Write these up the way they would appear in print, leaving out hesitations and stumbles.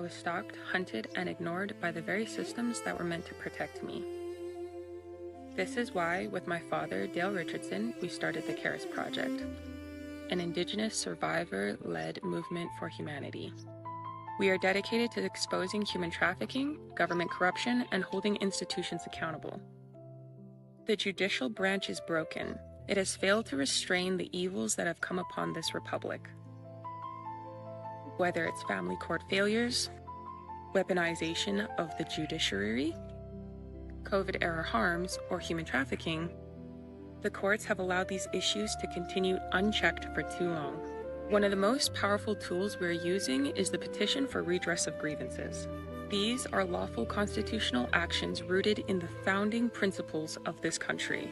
was stalked, hunted, and ignored by the very systems that were meant to protect me. This is why, with my father, Dale Richardson, we started the CARES Project, an Indigenous survivor-led movement for humanity. We are dedicated to exposing human trafficking, government corruption, and holding institutions accountable. The judicial branch is broken. It has failed to restrain the evils that have come upon this republic. Whether it's family court failures, weaponization of the judiciary, COVID-era harms, or human trafficking, the courts have allowed these issues to continue unchecked for too long. One of the most powerful tools we're using is the petition for redress of grievances. These are lawful constitutional actions rooted in the founding principles of this country.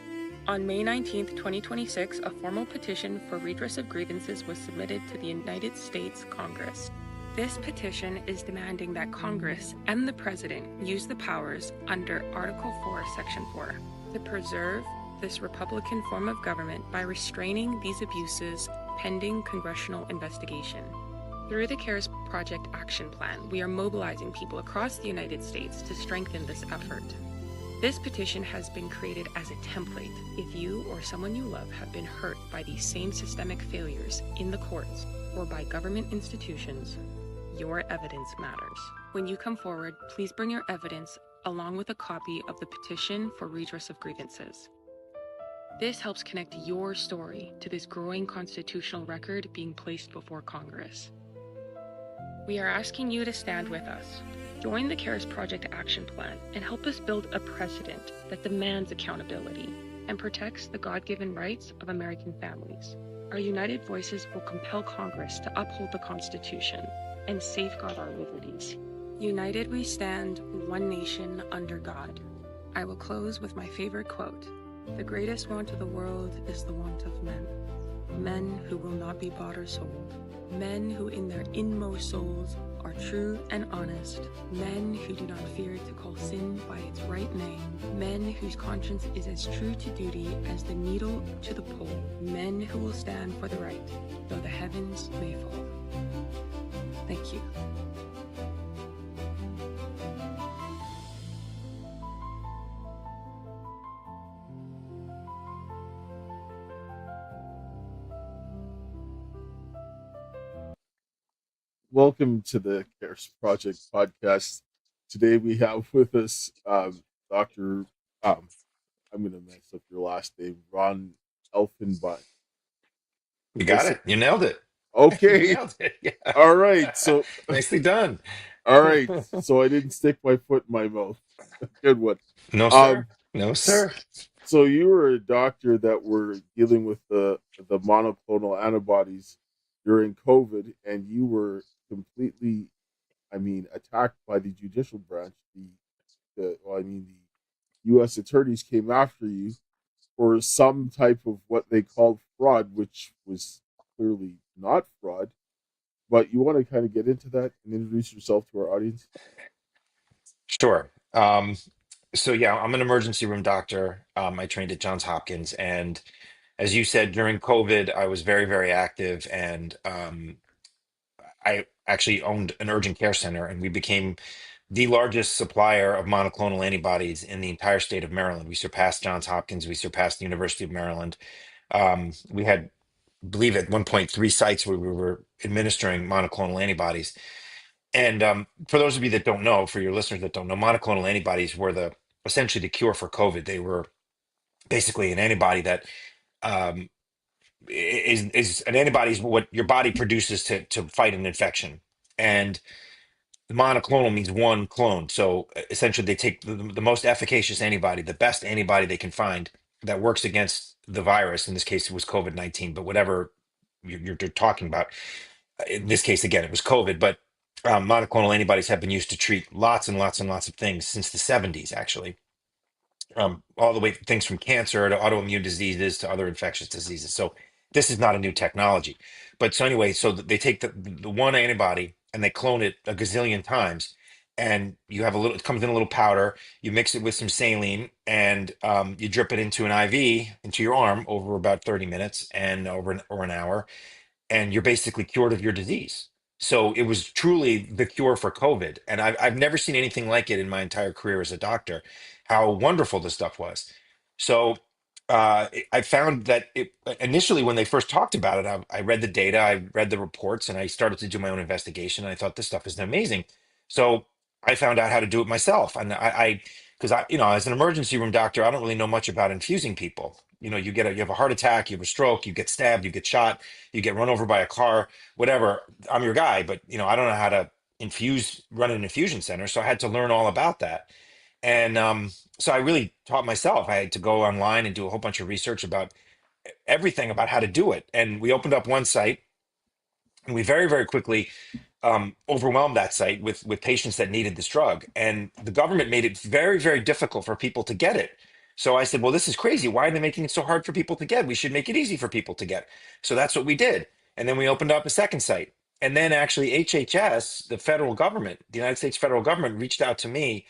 On May 19, 2026, a formal petition for redress of grievances was submitted to the United States Congress. This petition is demanding that Congress and the President use the powers under Article 4, Section 4 to preserve this Republican form of government by restraining these abuses pending congressional investigation. Through the CARES Project Action Plan, we are mobilizing people across the United States to strengthen this effort. This petition has been created as a template. If you or someone you love have been hurt by these same systemic failures in the courts or by government institutions, your evidence matters. When you come forward, please bring your evidence along with a copy of the petition for redress of grievances. This helps connect your story to this growing constitutional record being placed before Congress. We are asking you to stand with us. Join the CARES Project Action Plan and help us build a precedent that demands accountability and protects the God-given rights of American families. Our united voices will compel Congress to uphold the Constitution and safeguard our liberties. United we stand, one nation under God. I will close with my favorite quote. The greatest want of the world is the want of men. Men who will not be bought or sold. Men who in their inmost souls are true and honest. Men who do not fear to call sin by its right name. Men whose conscience is as true to duty as the needle to the pole. Men who will stand for the right, though the heavens may fall. Thank you. Welcome to the CARES Project podcast. Today we have with us Dr. I'm going to mess up your last name, Ron Elfenbein. You got it. You nailed it. You Okay. nailed it. Yeah. All right. So, Nicely done. all right. So I didn't stick my foot in my mouth. Good one. No, Um, sir. No, sir. so you were a doctor that were dealing with the monoclonal antibodies during COVID, and you were completely, attacked by the judicial branch. The U.S. attorneys came after you for some type of what they called fraud, which was clearly not fraud. But you want to kind of get into that and introduce yourself to our audience? Sure. So yeah, I'm an emergency room doctor. I trained at Johns Hopkins, and as you said, during COVID, I was very, very active, and I actually owned an urgent care center, and we became the largest supplier of monoclonal antibodies in the entire state of Maryland. We surpassed Johns Hopkins. We surpassed the University of Maryland. We had, I believe, at one point, three sites where we were administering monoclonal antibodies. And for those of you that don't know, for your listeners that don't know, monoclonal antibodies were essentially the cure for COVID. They were basically an antibody that um, is an antibody is what your body produces to fight an infection. And the monoclonal means one clone. So essentially, they take the most efficacious antibody, the best antibody they can find that works against the virus. In this case, it was COVID-19, but whatever you're talking about, in this case, again, it was COVID, but monoclonal antibodies have been used to treat lots and lots and lots of things since the 70s, actually, all the way things from cancer to autoimmune diseases to other infectious diseases. So this is not a new technology. But so anyway, so they take the one antibody and they clone it a gazillion times. And you have it comes in a little powder, you mix it with some saline, and you drip it into an IV, into your arm over about 30 minutes and or an hour, and you're basically cured of your disease. So it was truly the cure for COVID. And I've never seen anything like it in my entire career as a doctor, how wonderful this stuff was. So I found that initially, when they first talked about it, I read the data, I read the reports, and I started to do my own investigation. And I thought this stuff is amazing. So I found out how to do it myself. And because as an emergency room doctor, I don't really know much about infusing people. You have a heart attack, you have a stroke, you get stabbed, you get shot, you get run over by a car, whatever. I'm your guy, but I don't know how to run an infusion center. So I had to learn all about that. And so I really taught myself. I had to go online and do a whole bunch of research about everything about how to do it. And we opened up one site, and we very, very quickly overwhelmed that site with patients that needed this drug. And the government made it very, very difficult for people to get it. So I said, well, this is crazy. Why are they making it so hard for people to get? We should make it easy for people to get. So that's what we did. And then we opened up a second site. And then actually HHS, the federal government, the United States federal government, reached out to me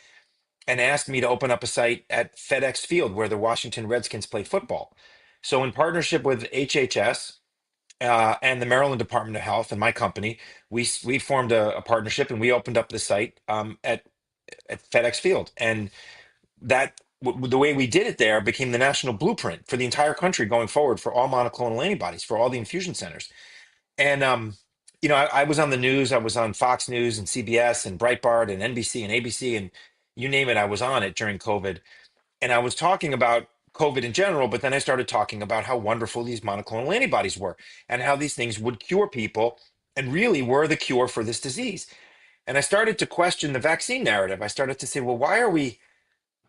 and asked me to open up a site at FedEx Field where the Washington Redskins play football. So in partnership with HHS, and the Maryland Department of Health and my company, we formed a partnership, and we opened up the site at FedEx Field, and the way we did it there became the national blueprint for the entire country going forward for all monoclonal antibodies for all the infusion centers. And I was on the news. I was on Fox News and CBS and Breitbart and NBC and ABC and you name it. I was on it during COVID, and I was talking about COVID in general, but then I started talking about how wonderful these monoclonal antibodies were and how these things would cure people and really were the cure for this disease. And I started to question the vaccine narrative. I started to say, well, why are we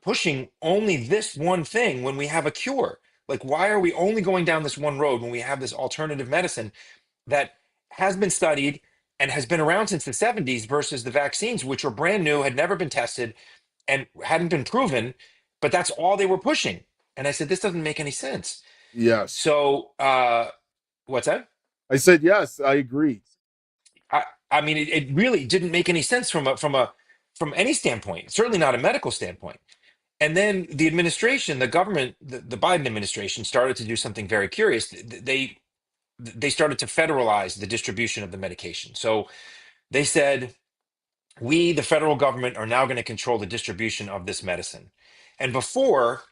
pushing only this one thing when we have a cure? Like, why are we only going down this one road when we have this alternative medicine that has been studied and has been around since the 70s versus the vaccines, which were brand new, had never been tested, and hadn't been proven, but that's all they were pushing. And I said, this doesn't make any sense. Yes. So, what's that? I said, yes, I agree. I, I mean, it really didn't make any sense from any standpoint, certainly not a medical standpoint. And then the administration, the government, the Biden administration started to do something very curious. They started to federalize the distribution of the medication. So they said, we, the federal government, are now going to control the distribution of this medicine. And before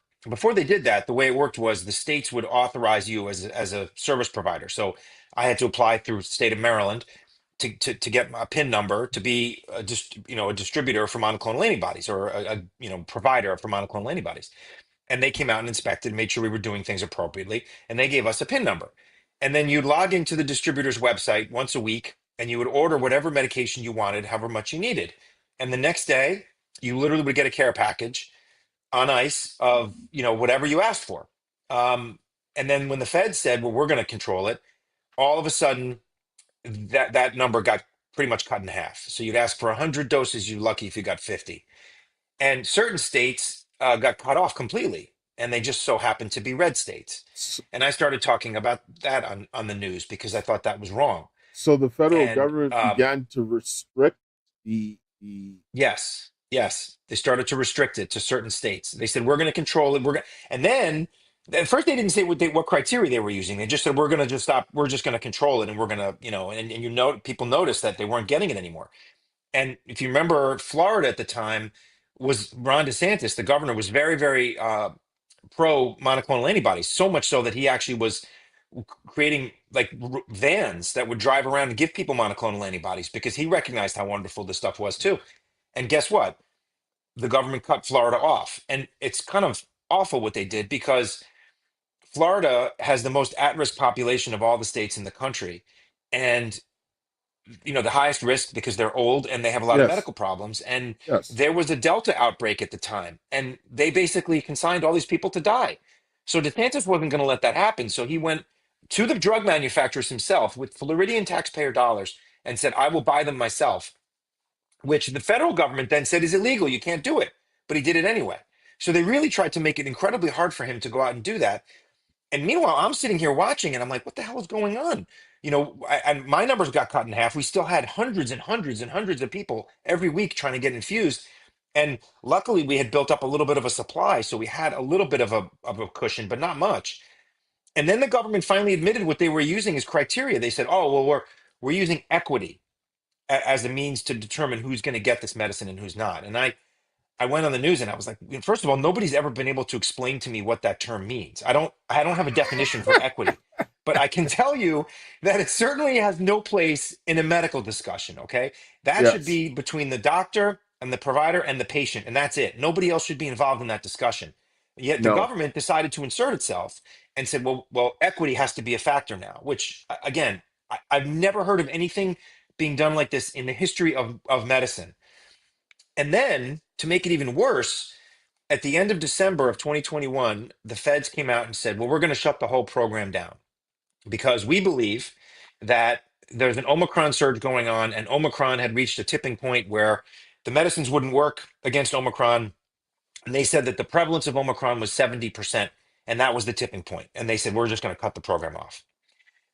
they did that, the way it worked was the states would authorize you as a service provider. So I had to apply through the state of Maryland to get a PIN number to be a distributor for monoclonal antibodies, or a provider for monoclonal antibodies. And they came out and inspected, made sure we were doing things appropriately, and they gave us a PIN number. And then you'd log into the distributor's website once a week, and you would order whatever medication you wanted, however much you needed. And the next day, you literally would get a care package on ice of whatever you asked for. And then when the Fed said, "Well, we're going to control it," all of a sudden that number got pretty much cut in half. So you'd ask for 100 doses, you're lucky if you got 50. And certain states got cut off completely, and they just so happened to be red states. And I started talking about that on the news because I thought that was wrong. So the federal And government began to restrict the yes, yes, they started to restrict it to certain states. They said we're going to control it. And then at first they didn't say what criteria they were using. They just said we're going to just stop. We're just going to control it, and we're going to people noticed that they weren't getting it anymore. And if you remember, Florida at the time was Ron DeSantis, the governor, was very, very pro monoclonal antibodies, so much so that he actually was creating like vans that would drive around and give people monoclonal antibodies because he recognized how wonderful this stuff was too. And guess what? The government cut Florida off. And it's kind of awful what they did because Florida has the most at-risk population of all the states in the country. And the highest risk because they're old and they have a lot of yes, medical problems. And yes. there was a Delta outbreak at the time, and they basically consigned all these people to die. So DeSantis wasn't going to let that happen. So he went to the drug manufacturers himself with Floridian taxpayer dollars and said, I will buy them myself, which the federal government then said is illegal. You can't do it. But he did it anyway. So they really tried to make it incredibly hard for him to go out and do that. And meanwhile, I'm sitting here watching and I'm like, what the hell is going on? And my numbers got cut in half. We still had hundreds and hundreds and hundreds of people every week trying to get infused. And luckily, we had built up a little bit of a supply. So we had a little bit of a cushion, but not much. And then the government finally admitted what they were using as criteria. They said, oh, well, we're using equity. as a means to determine who's going to get this medicine and who's not. And I went on the news and I was like, first of all, nobody's ever been able to explain to me what that term means. I don't have a definition for equity, but I can tell you that it certainly has no place in a medical discussion. Okay. That should Yes. be between the doctor and the provider and the patient. And that's it. Nobody else should be involved in that discussion. Yet the No. government decided to insert itself and said, well, equity has to be a factor now, which again, I've never heard of anything being done like this in the history of medicine. And then to make it even worse, at the end of December of 2021, the feds came out and said, well, we're going to shut the whole program down because we believe that there's an Omicron surge going on, and Omicron had reached a tipping point where the medicines wouldn't work against Omicron. And they said that the prevalence of Omicron was 70%, and that was the tipping point. And they said, we're just going to cut the program off.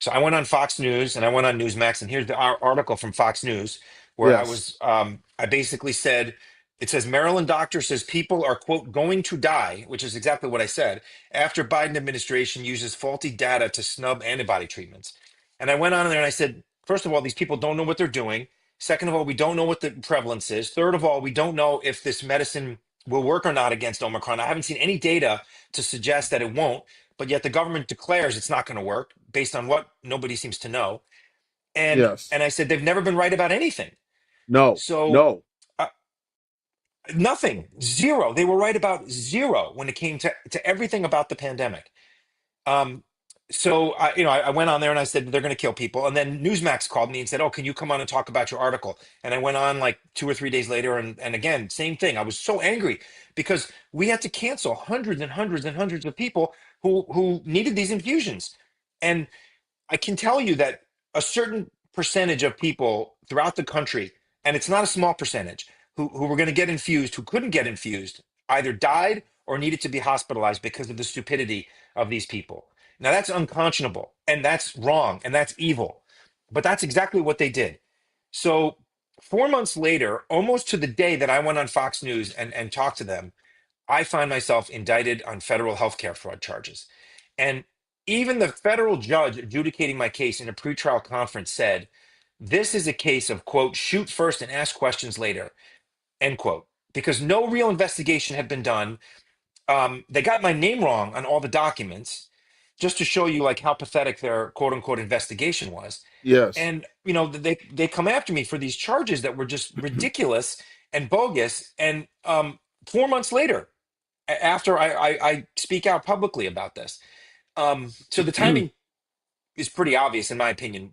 So I went on Fox News and I went on Newsmax, and here's the article from Fox News where Yes. I basically said, it says Maryland doctor says people are, quote, going to die, which is exactly what I said, after Biden administration uses faulty data to snub antibody treatments. And I went on there and I said, first of all, these people don't know what they're doing. Second of all, we don't know what the prevalence is. Third of all, we don't know if this medicine will work or not against Omicron. I haven't seen any data to suggest that it won't, but yet the government declares it's not going to work based on what nobody seems to know. And Yes. and I said they've never been right about anything. No. So No. uh, nothing, zero. They were right about zero when it came to everything about the pandemic. Um, so I went on there and I said they're going to kill people, and then Newsmax called me and said, "Oh, can you come on and talk about your article?" And I went on like 2 or 3 days later, and again, same thing. I was so angry because we had to cancel hundreds and hundreds and hundreds of people who needed these infusions, and I can tell you that a certain percentage of people throughout the country, and it's not a small percentage, who were going to get infused, who couldn't get infused, either died or needed to be hospitalized because of the stupidity of these people. Now, that's unconscionable and that's wrong and that's evil, but that's exactly what they did. So, 4 months later, almost to the day that I went on Fox News and talked to them, I find myself indicted on federal healthcare fraud charges. And even the federal judge adjudicating my case in a pretrial conference said, this is a case of, quote, shoot first and ask questions later, end quote, because no real investigation had been done. They got my name wrong on all the documents just to show you like how pathetic their quote unquote investigation was. Yes. And, they come after me for these charges that were just ridiculous and bogus. And 4 months later, after I speak out publicly about this. So the timing is pretty obvious, in my opinion,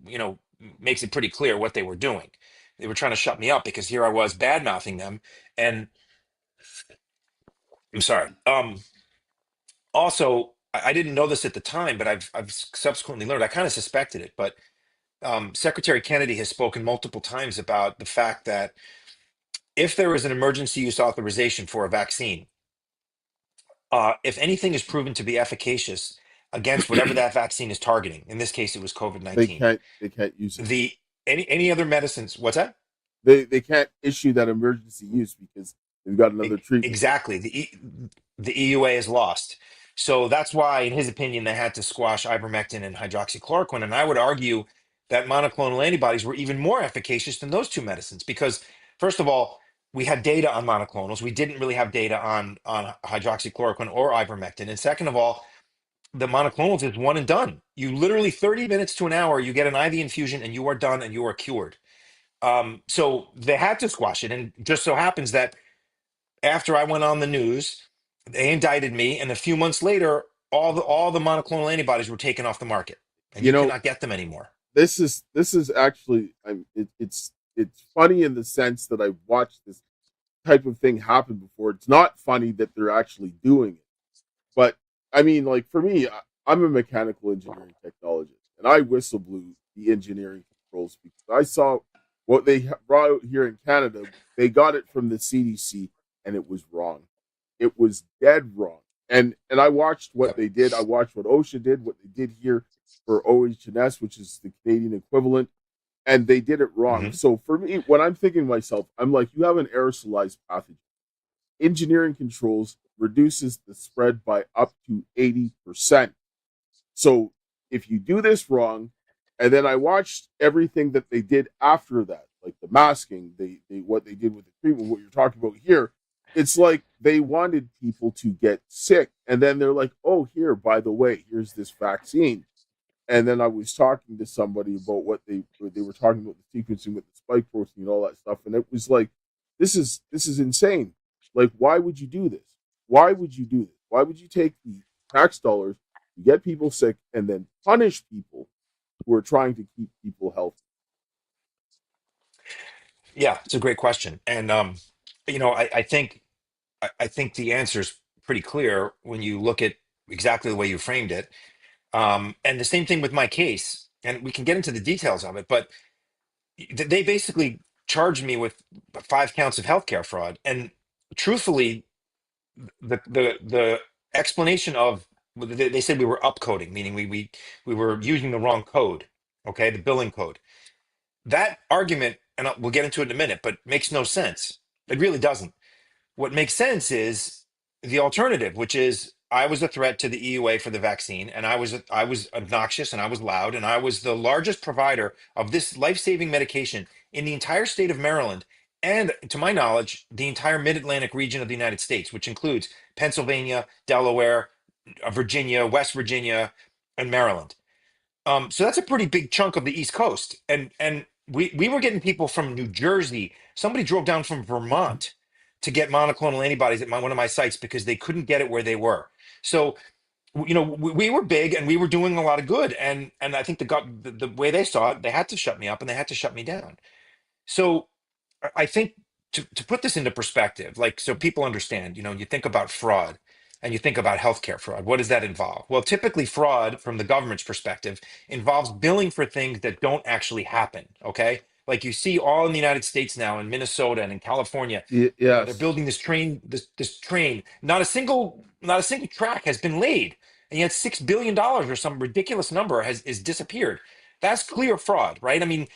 makes it pretty clear what they were doing. They were trying to shut me up because here I was bad mouthing them. And I'm sorry. Also, I didn't know this at the time, but I've subsequently learned, I kind of suspected it, but Secretary Kennedy has spoken multiple times about the fact that if there is an emergency use authorization for a vaccine, if anything is proven to be efficacious against whatever that vaccine is targeting, in this case it was COVID they 19. can't. They can't use it. The any other medicines? What's that? They can't issue that emergency use because they've got another treatment. Exactly. The EUA is lost. So that's why, in his opinion, they had to squash ivermectin and hydroxychloroquine. And I would argue that monoclonal antibodies were even more efficacious than those two medicines because, first of all, we had data on monoclonals. We didn't really have data on hydroxychloroquine or ivermectin. And second of all, the monoclonals is one and done. You literally 30 minutes to an hour, you get an IV infusion and you are done and you are cured. So they had to squash it. And just so happens that after I went on the news, they indicted me, and a few months later, all the monoclonal antibodies were taken off the market, and You you know, cannot get them anymore. this is actually. It's funny in the sense that I've watched this type of thing happen before. It's not funny that they're actually doing it. But I mean, like for me, I'm a mechanical engineering technologist, and I whistle blew the engineering controls because I saw what they brought out here in Canada. They got it from the CDC, and it was wrong. It was dead wrong. And I watched what Yep. they did. I watched what OSHA did, what they did here for OH&S, which is the Canadian equivalent, and they did it wrong. Hmm. So for me, when I'm thinking to myself, I'm like, you have an aerosolized pathogen. Engineering controls reduces the spread by up to 80%. So if you do this wrong, and then I watched everything that they did after that, like the masking, they what they did with the treatment, what you're talking about here, it's like they wanted people to get sick, and then they're like, oh, here, by the way, here's this vaccine. And then I was talking to somebody about what they were talking about the sequencing with the spike protein and all that stuff, and it was like, this is insane. Like, why would you do this? Why would you do this? Why would you take the tax dollars to get people sick and then punish people who are trying to keep people healthy? Yeah, it's a great question. And I think the answer is pretty clear when you look at exactly the way you framed it. And the same thing with my case, and we can get into the details of it, but they basically charged me with 5 counts of healthcare fraud. And truthfully, the explanation of they said we were upcoding, meaning we were using the wrong code, okay, the billing code. That argument, and we'll get into it in a minute, but makes no sense. It really doesn't. What makes sense is the alternative, which is I was a threat to the EUA for the vaccine, and I was obnoxious, and I was loud, and I was the largest provider of this life-saving medication in the entire state of Maryland, and to my knowledge, the entire Mid-Atlantic region of the United States, which includes Pennsylvania, Delaware, Virginia, West Virginia, and Maryland. So that's a pretty big chunk of the East Coast, and we were getting people from New Jersey. Somebody drove down from Vermont to get monoclonal antibodies at one of my sites because they couldn't get it where they were. So we were big and we were doing a lot of good, and I think the way they saw it, they had to shut me up and they had to shut me down. So I think to put this into perspective, like so people understand, you think about fraud and you think about healthcare fraud. What does that involve? Well, typically fraud from the government's perspective involves billing for things that don't actually happen. Okay. Like you see all in the United States now in Minnesota and in California, they're Yes, building this train, this train. Not a single track has been laid. And yet $6 billion or some ridiculous number is disappeared. That's clear fraud, right? I mean,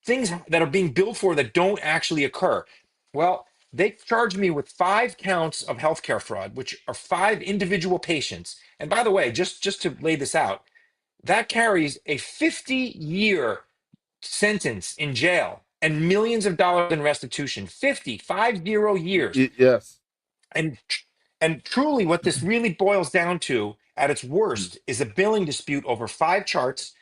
things that are being billed for that don't actually occur. Well, they charged me with 5 counts of healthcare fraud, which are 5 individual patients. And by the way, just to lay this out, that carries a 50-year sentence in jail and millions of dollars in restitution. 50 years. yes. And truly, what this really boils down to at its worst is a billing dispute over 5 charts.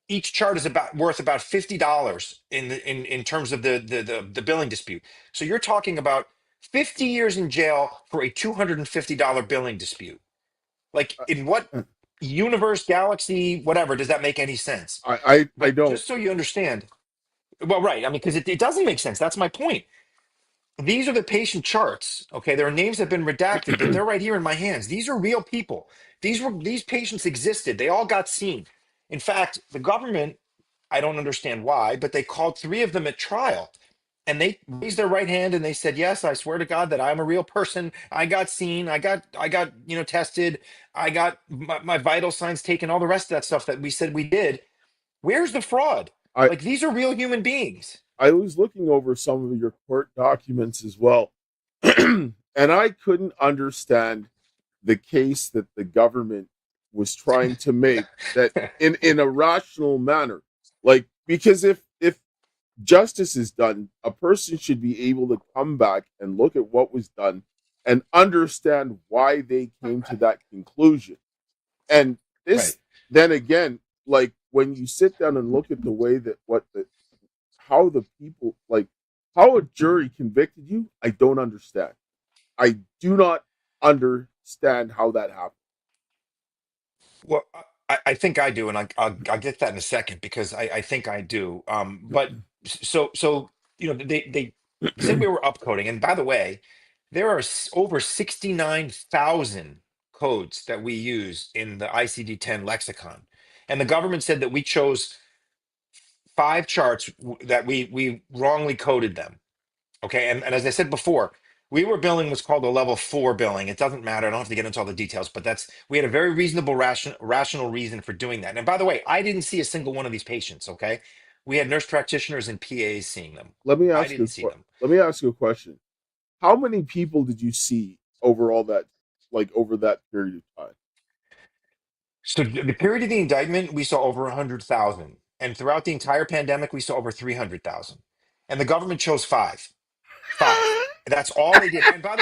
Each chart is about worth about $50 in terms of the billing dispute. So you're talking about 50 years in jail for a $250 billing dispute. Like in what universe, galaxy, whatever, does that make any sense? I But don't. just so you understand, well, right. I mean, because it doesn't make sense. That's my point. These are the patient charts. Okay, their names have been redacted, but they're right here in my hands. These are real people. These patients existed. They all got seen. In fact, the government, I don't understand why, but they called 3 of them at trial, and they raised their right hand and they said, "Yes, I swear to God that I'm a real person. I got seen. I got tested. I got my vital signs taken. All the rest of that stuff that we said we did. Where's the fraud? I Like these are real human beings." I was looking over some of your court documents as well, and I couldn't understand the case that the government was trying to make that in a rational manner. Like, because if justice is done, a person should be able to come back and look at what was done and understand why they came to that conclusion. And Right. this, then again, like when you sit down and look at the way that what the how the people, like how a jury convicted you, I don't understand. I do not understand how that happened. Well, I think I do, and I'll get that in a second because I think I do. But so they said we were upcoding, and by the way, there are over 69,000 codes that we use in the ICD-10 lexicon, and the government said that we chose 5 charts that we wrongly coded them. Okay. And as I said before, we were billing what's called a level 4 billing. It doesn't matter. I don't have to get into all the details, but we had a very reasonable, rational reason for doing that. And by the way, I didn't see a single one of these patients. Okay. We had nurse practitioners and PAs seeing them. let me I ask you didn't a see them. let me ask you a question. How many people did you see over all that, like over that period of time? So the period of the indictment, we saw over 100,000. And throughout the entire pandemic, we saw over 300,000. And the government chose five. Five. That's all they did. And by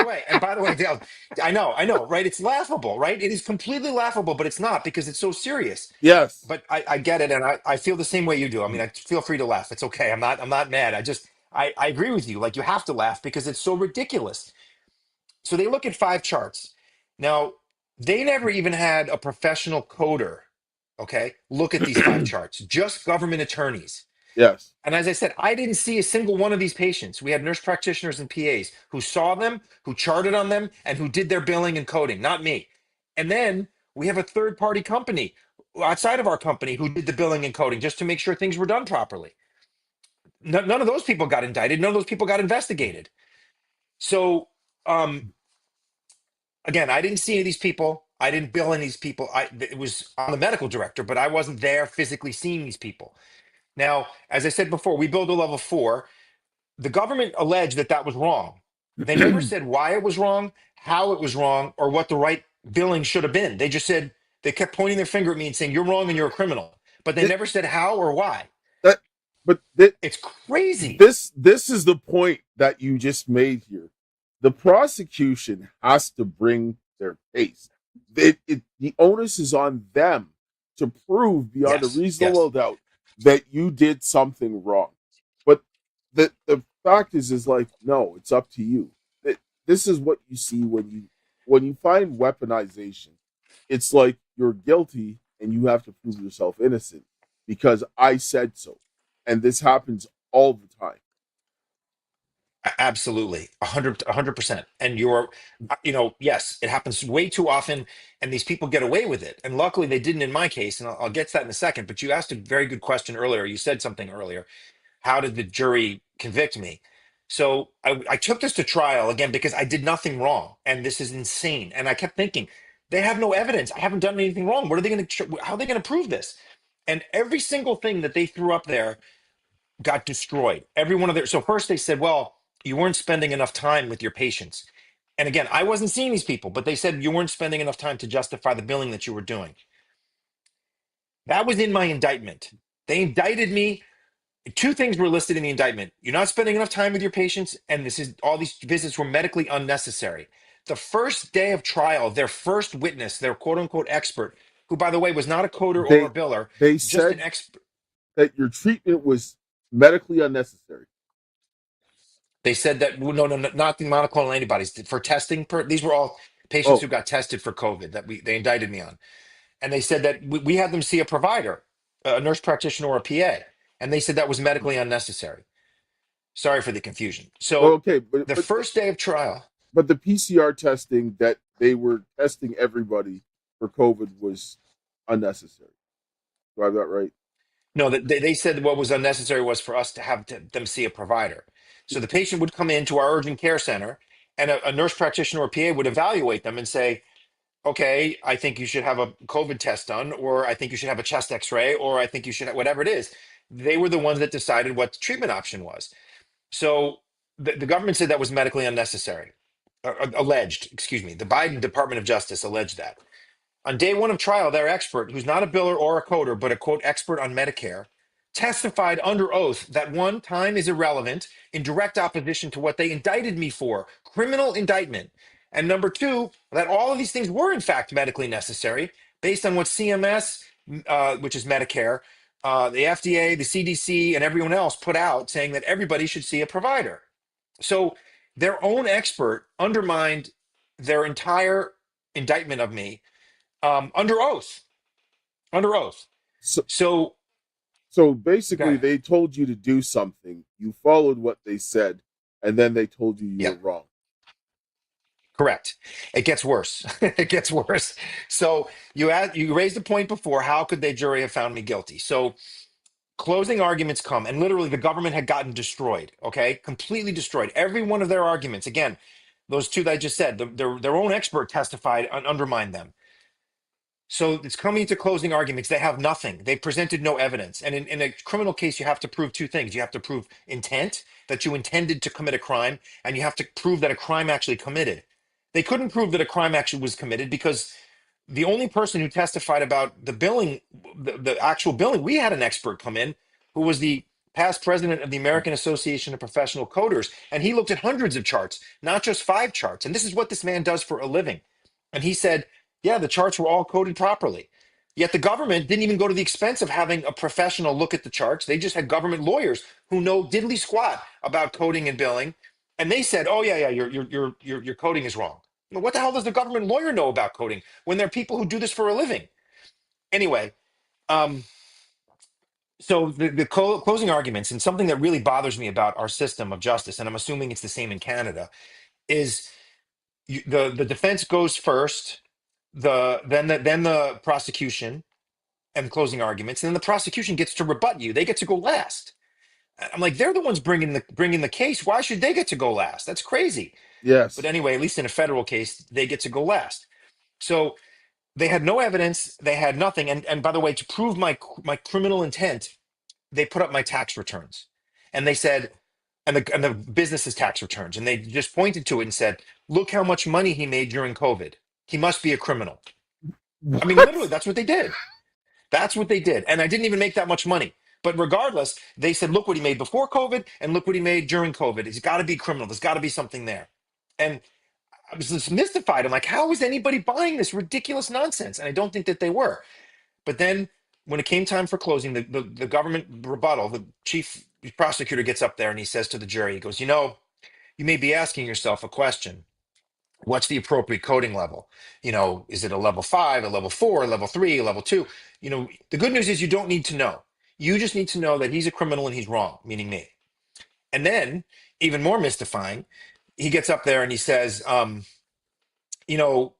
the way, Dale, I know, right? It's laughable, right? It is completely laughable, but it's not because it's so serious. Yes. But I get it, and I feel the same way you do. I mean, I feel free to laugh. It's okay. I'm not mad. I agree with you. Like you have to laugh because it's so ridiculous. So they look at five charts. Now, they never even had a professional coder, okay, look at these five charts, just government attorneys. Yes. And as I said, I didn't see a single one of these patients. We had nurse practitioners and PAs who saw them, who charted on them, and who did their billing and coding, not me. And then we have a third party company outside of our company who did the billing and coding just to make sure things were done properly. None of those people got indicted. None of those people got investigated. So, um, again, I didn't see any of these people. I didn't bill any of these people. It was on the medical director, but I wasn't there physically seeing these people. Now, as I said before, we billed a level 4. The government alleged that that was wrong. They never said why it was wrong, how it was wrong, or what the right billing should have been. They just said, they kept pointing their finger at me and saying, you're wrong and you're a criminal. But they Th- never said how or why. that, but It's crazy. this is the point that you just made here. The prosecution has to bring their case. The onus is on them to prove beyond a Yes, yes. reasonable doubt that you did something wrong. But the fact is like, no, it's up to you. This is what you see when you find weaponization. It's like you're guilty and you have to prove yourself innocent because I said so. And this happens all the time. Absolutely, 100%. And yes, it happens way too often, and these people get away with it. And luckily, they didn't in my case, and I'll get to that in a second. But you asked a very good question earlier. You said something earlier. How did the jury convict me? So I took this to trial again because I did nothing wrong, and this is insane. And I kept thinking, they have no evidence. I haven't done anything wrong. What are they going to? How are they going to prove this? And every single thing that they threw up there got destroyed. Every one of their. So first they said, well, you weren't spending enough time with your patients. And again, I wasn't seeing these people, but they said you weren't spending enough time to justify the billing that you were doing. That was in my indictment. They indicted me. Two things were listed in the indictment. You're not spending enough time with your patients, and all these visits were medically unnecessary. The first day of trial, their first witness, their quote unquote expert, who by the way was not a coder or a They biller, they just an said expert. that your treatment was medically unnecessary. They said that well, no, no, no, not the monoclonal antibodies for testing. These were all patients Oh, who got tested for COVID that they indicted me on, and they said that we had them see a provider, a nurse practitioner or a PA, and they said that was medically unnecessary. Sorry for the confusion. well, So okay, the first day of trial, but the PCR testing that they were testing everybody for COVID was unnecessary. Do I have that right? no, that they said what was unnecessary was for us to have them see a provider. So the patient would come into our urgent care center, and a nurse practitioner or PA would evaluate them and say, okay, I think you should have a COVID test done, or I think you should have a chest x-ray, or I think you should, whatever it is. They were the ones that decided what the treatment option was. So the government said that was medically unnecessary, alleged, excuse me. The Biden Department of Justice alleged that. On day one of trial, their expert, who's not a biller or a coder, but a quote expert on Medicare, testified under oath that one, time is irrelevant in direct opposition to what they indicted me for, criminal indictment. And number two, that all of these things were in fact medically necessary based on what CMS, which is Medicare, the FDA, the CDC, and everyone else put out saying that everybody should see a provider. So their own expert undermined their entire indictment of me under oath, under oath. So, So, so basically, okay, they told you to do something. You followed what they said, and then they told you yeah, were wrong. correct. It gets worse. It gets worse. So you raised the point before. How could the jury have found me guilty? So closing arguments come, and literally the government had gotten destroyed. Okay, completely destroyed. Every one of their arguments. Again, those two that I just said, their own expert testified and undermined them. So it's coming to closing arguments. They have nothing. They presented no evidence. And in a criminal case, you have to prove two things. You have to prove intent, that you intended to commit a crime, and you have to prove that a crime actually committed. They couldn't prove that a crime actually was committed because the only person who testified about the billing, the actual billing, we had an expert come in who was the past president of the American Association of Professional Coders. And he looked at hundreds of charts, not just 5 charts. And this is what this man does for a living. And he said, yeah, the charts were all coded properly. Yet the government didn't even go to the expense of having a professional look at the charts. They just had government lawyers who know diddly squat about coding and billing. And they said, oh, yeah, your coding is wrong. Well, what the hell does the government lawyer know about coding when there are people who do this for a living? Anyway, so the closing arguments, and something that really bothers me about our system of justice, and I'm assuming it's the same in Canada, is the defense goes first, then the prosecution and closing arguments, and then the prosecution gets to rebut you. They get to go last. I'm like, they're the ones bringing the case. Why should they get to go last? That's crazy. But Yes. anyway, at least in a federal case, they get to go last. So they had no evidence. They had nothing. And by the way, to prove my criminal intent, they put up my tax returns, and they said, and the business's tax returns, and they just pointed to it and said, look how much money he made during COVID. He must be a criminal. I mean, literally, What? that's what they did. That's what they did. And I didn't even make that much money. But regardless, they said, look what he made before COVID and look what he made during COVID. He's got to be criminal. There's got to be something there. And I was just mystified. I'm like, how is anybody buying this ridiculous nonsense? And I don't think that they were. But then when it came time for closing, the government rebuttal, the chief prosecutor gets up there and he says to the jury, he goes, you may be asking yourself a question. What's the appropriate coding level? Is it a level 5, a level 4, a level 3, a level 2? The good news is you don't need to know. You just need to know that he's a criminal and he's wrong, meaning me. And then, even more mystifying, he gets up there and he says, you know,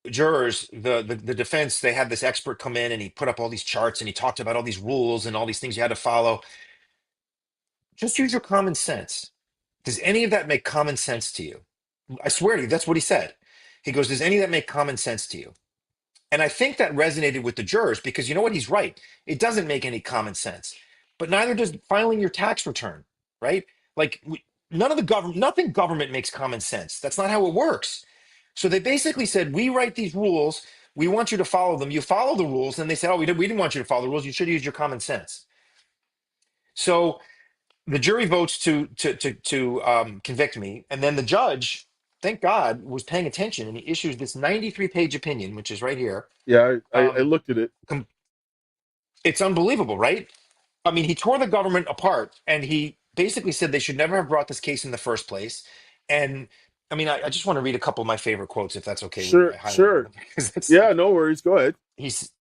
jurors, the defense, they had this expert come in and he put up all these charts and he talked about all these rules and all these things you had to follow. Just use your common sense. Does any of that make common sense to you? I swear to you, that's what he said. He goes, does any of that make common sense to you? And I think that resonated with the jurors because you know what? He's right. It doesn't make any common sense. But neither does filing your tax return, right? Like none of the government, nothing government makes common sense. That's not how it works. So they basically said, we write these rules. We want you to follow them. You follow the rules. And they said, oh, we didn't want you to follow the rules. You should use your common sense. So the jury votes to convict me. And then the judge, thank God, was paying attention. And he issues this 93-page opinion, which is right here. Yeah, I Um, looked at it. it's unbelievable, right? I mean, he tore the government apart and he basically said they should never have brought this case in the first place. And I mean, I just want to read a couple of my favorite quotes, if that's okay with you. Sure, I highlighted sure. them because it's, Yeah, no worries. Go ahead. he's,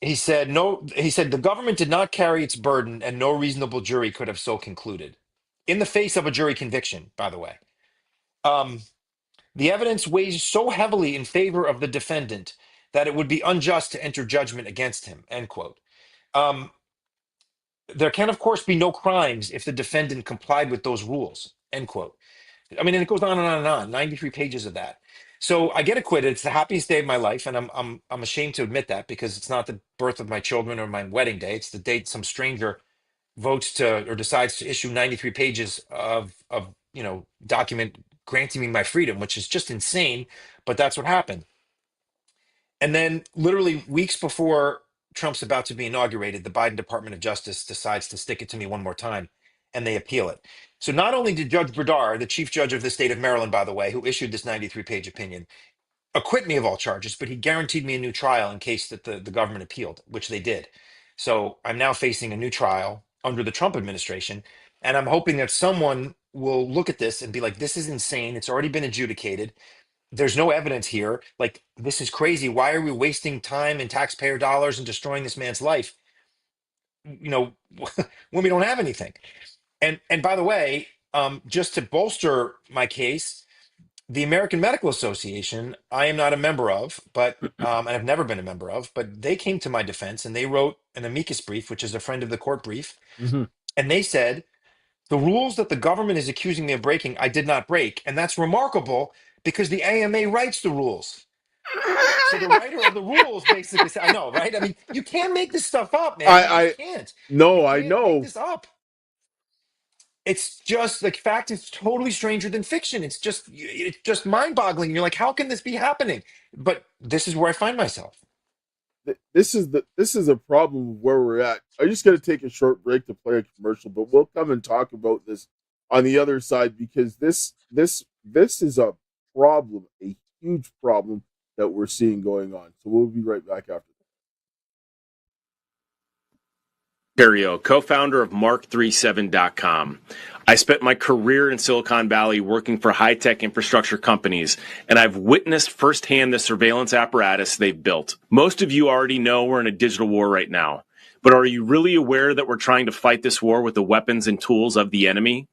he said, no, he said, the government did not carry its burden and no reasonable jury could have so concluded. In the face of a jury conviction, by the way. Um, the evidence weighs so heavily in favor of the defendant that it would be unjust to enter judgment against him, end quote. Um, there can, of course, be no crimes if the defendant complied with those rules, end quote. I mean, and it goes on and on and on, 93 pages of that. So I get acquitted. It's the happiest day of my life, and I'm ashamed to admit that because it's not the birth of my children or my wedding day. It's the date some stranger votes to or decides to issue 93 pages of document granting me my freedom, which is just insane, but that's what happened. And then literally weeks before Trump's about to be inaugurated, the Biden Department of Justice decides to stick it to me one more time and they appeal it. So not only did Judge Berdar, the chief judge of the state of Maryland, by the way, who issued this 93-page opinion, acquit me of all charges, but he guaranteed me a new trial in case that the government appealed, which they did. So I'm now facing a new trial under the Trump administration. And I'm hoping that someone will look at this and be like, this is insane. It's already been adjudicated. There's no evidence here. Like, this is crazy. Why are we wasting time and taxpayer dollars and destroying this man's life? When we don't have anything. And by the way, just to bolster my case, the American Medical Association, I am not a member of, but and I've never been a member of, but they came to my defense and they wrote an amicus brief, which is a friend of the court brief, Hmm. and they said the rules that the government is accusing me of breaking, I did not break, and that's remarkable because the AMA writes the rules. So the writer of the rules basically said, I know, right? I mean, you can't make this stuff up, man. You just I can't. You no, I can't make know. this up. it's just like fact is totally stranger than fiction. It's just mind-boggling. You're like, how can this be happening? But this is where I find myself. This is a problem of where we're at. I just got to take a short break to play a commercial, but we'll come and talk about this on the other side because this is a problem, a huge problem that we're seeing going on. So we'll be right back after. Ontario, co-founder of Mark37.com. I spent my career in Silicon Valley working for high-tech infrastructure companies, and I've witnessed firsthand the surveillance apparatus they've built. Most of you already know we're in a digital war right now, but are you really aware that we're trying to fight this war with the weapons and tools of the enemy?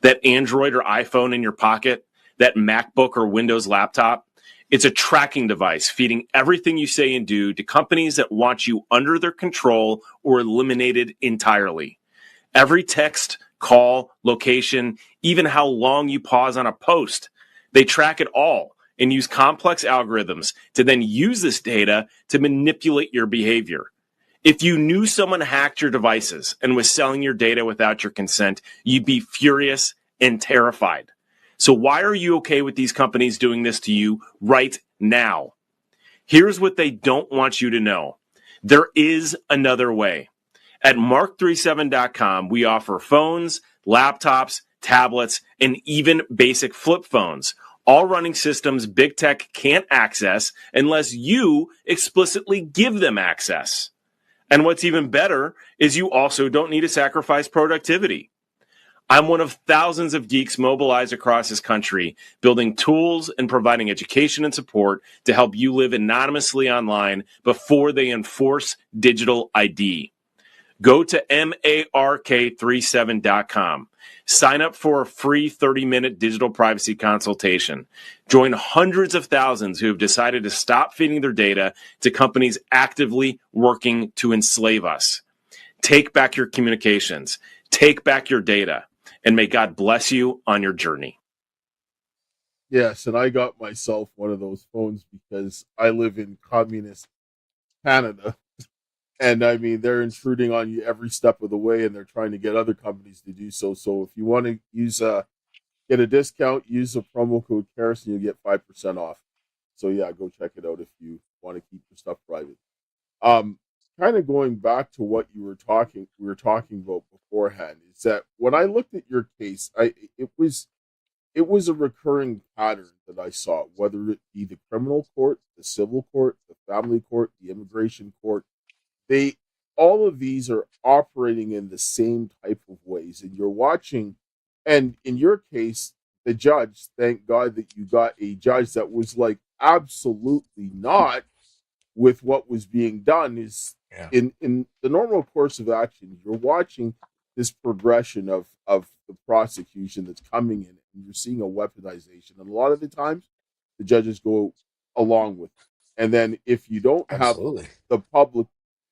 That Android or iPhone in your pocket, that MacBook or Windows laptop, it's a tracking device feeding everything you say and do to companies that want you under their control or eliminated entirely. Every text, call, location, even how long you pause on a post, they track it all and use complex algorithms to then use this data to manipulate your behavior. If you knew someone hacked your devices and was selling your data without your consent, you'd be furious and terrified. So why are you okay with these companies doing this to you right now? Here's what they don't want you to know. There is another way. At Mark37.com, we offer phones, laptops, tablets, and even basic flip phones, all running systems big tech can't access unless you explicitly give them access. And what's even better is you also don't need to sacrifice productivity. I'm one of thousands of geeks mobilized across this country, building tools and providing education and support to help you live anonymously online before they enforce digital ID. Go to mark37.com. Sign up for a free 30-minute digital privacy consultation. Join hundreds of thousands who have decided to stop feeding their data to companies actively working to enslave us. Take back your communications. Take back your data. And may God bless you on your journey. Yes, and I got myself one of those phones because I live in communist Canada. And I mean, they're intruding on you every step of the way, and they're trying to get other companies to do so. So if you want to get a discount, use a promo code Karis, and you'll get 5% off. So yeah, go check it out if you want to keep your stuff private. Um, Kind of going back to what we were talking about beforehand, is that when I looked at your case, it was a recurring pattern that I saw, whether it be the criminal court, the civil court, the family court, the immigration court. They All of these are operating in the same type of ways, and you're watching. And in your case, the judge, thank God that you got a judge that was like absolutely not with what was being done. Is Yeah, in the normal course of action, you're watching this progression of the prosecution that's coming in, and you're seeing a weaponization, and a lot of the times the judges go along with it. And then if you don't have absolutely. the public,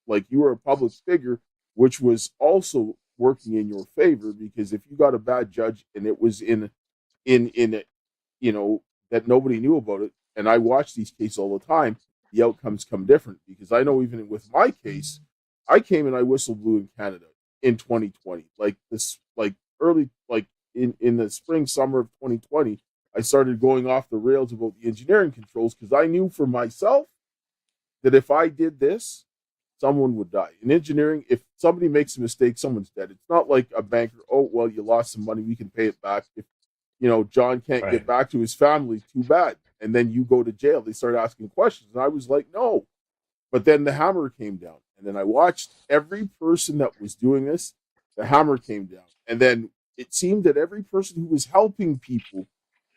like you were a public figure, which was also working in your favor, because if you got a bad judge and it was in it, you know, that nobody knew about it. And I watch these cases all the time. The outcomes come different, because I know even with my case, I came and I whistle blew in Canada in 2020, like this, like early, like in the spring summer of 2020. I started going off the rails about the engineering controls, because I knew for myself that if I did this, someone would die. In engineering, if somebody makes a mistake, someone's dead. It's not like a banker, oh, well, you lost some money, we can pay it back. If, John can't get Right. back to his family, too bad. And then you go to jail. They start asking questions. And I was like, no. But then the hammer came down. And then I watched every person that was doing this, the hammer came down. And then it seemed that every person who was helping people,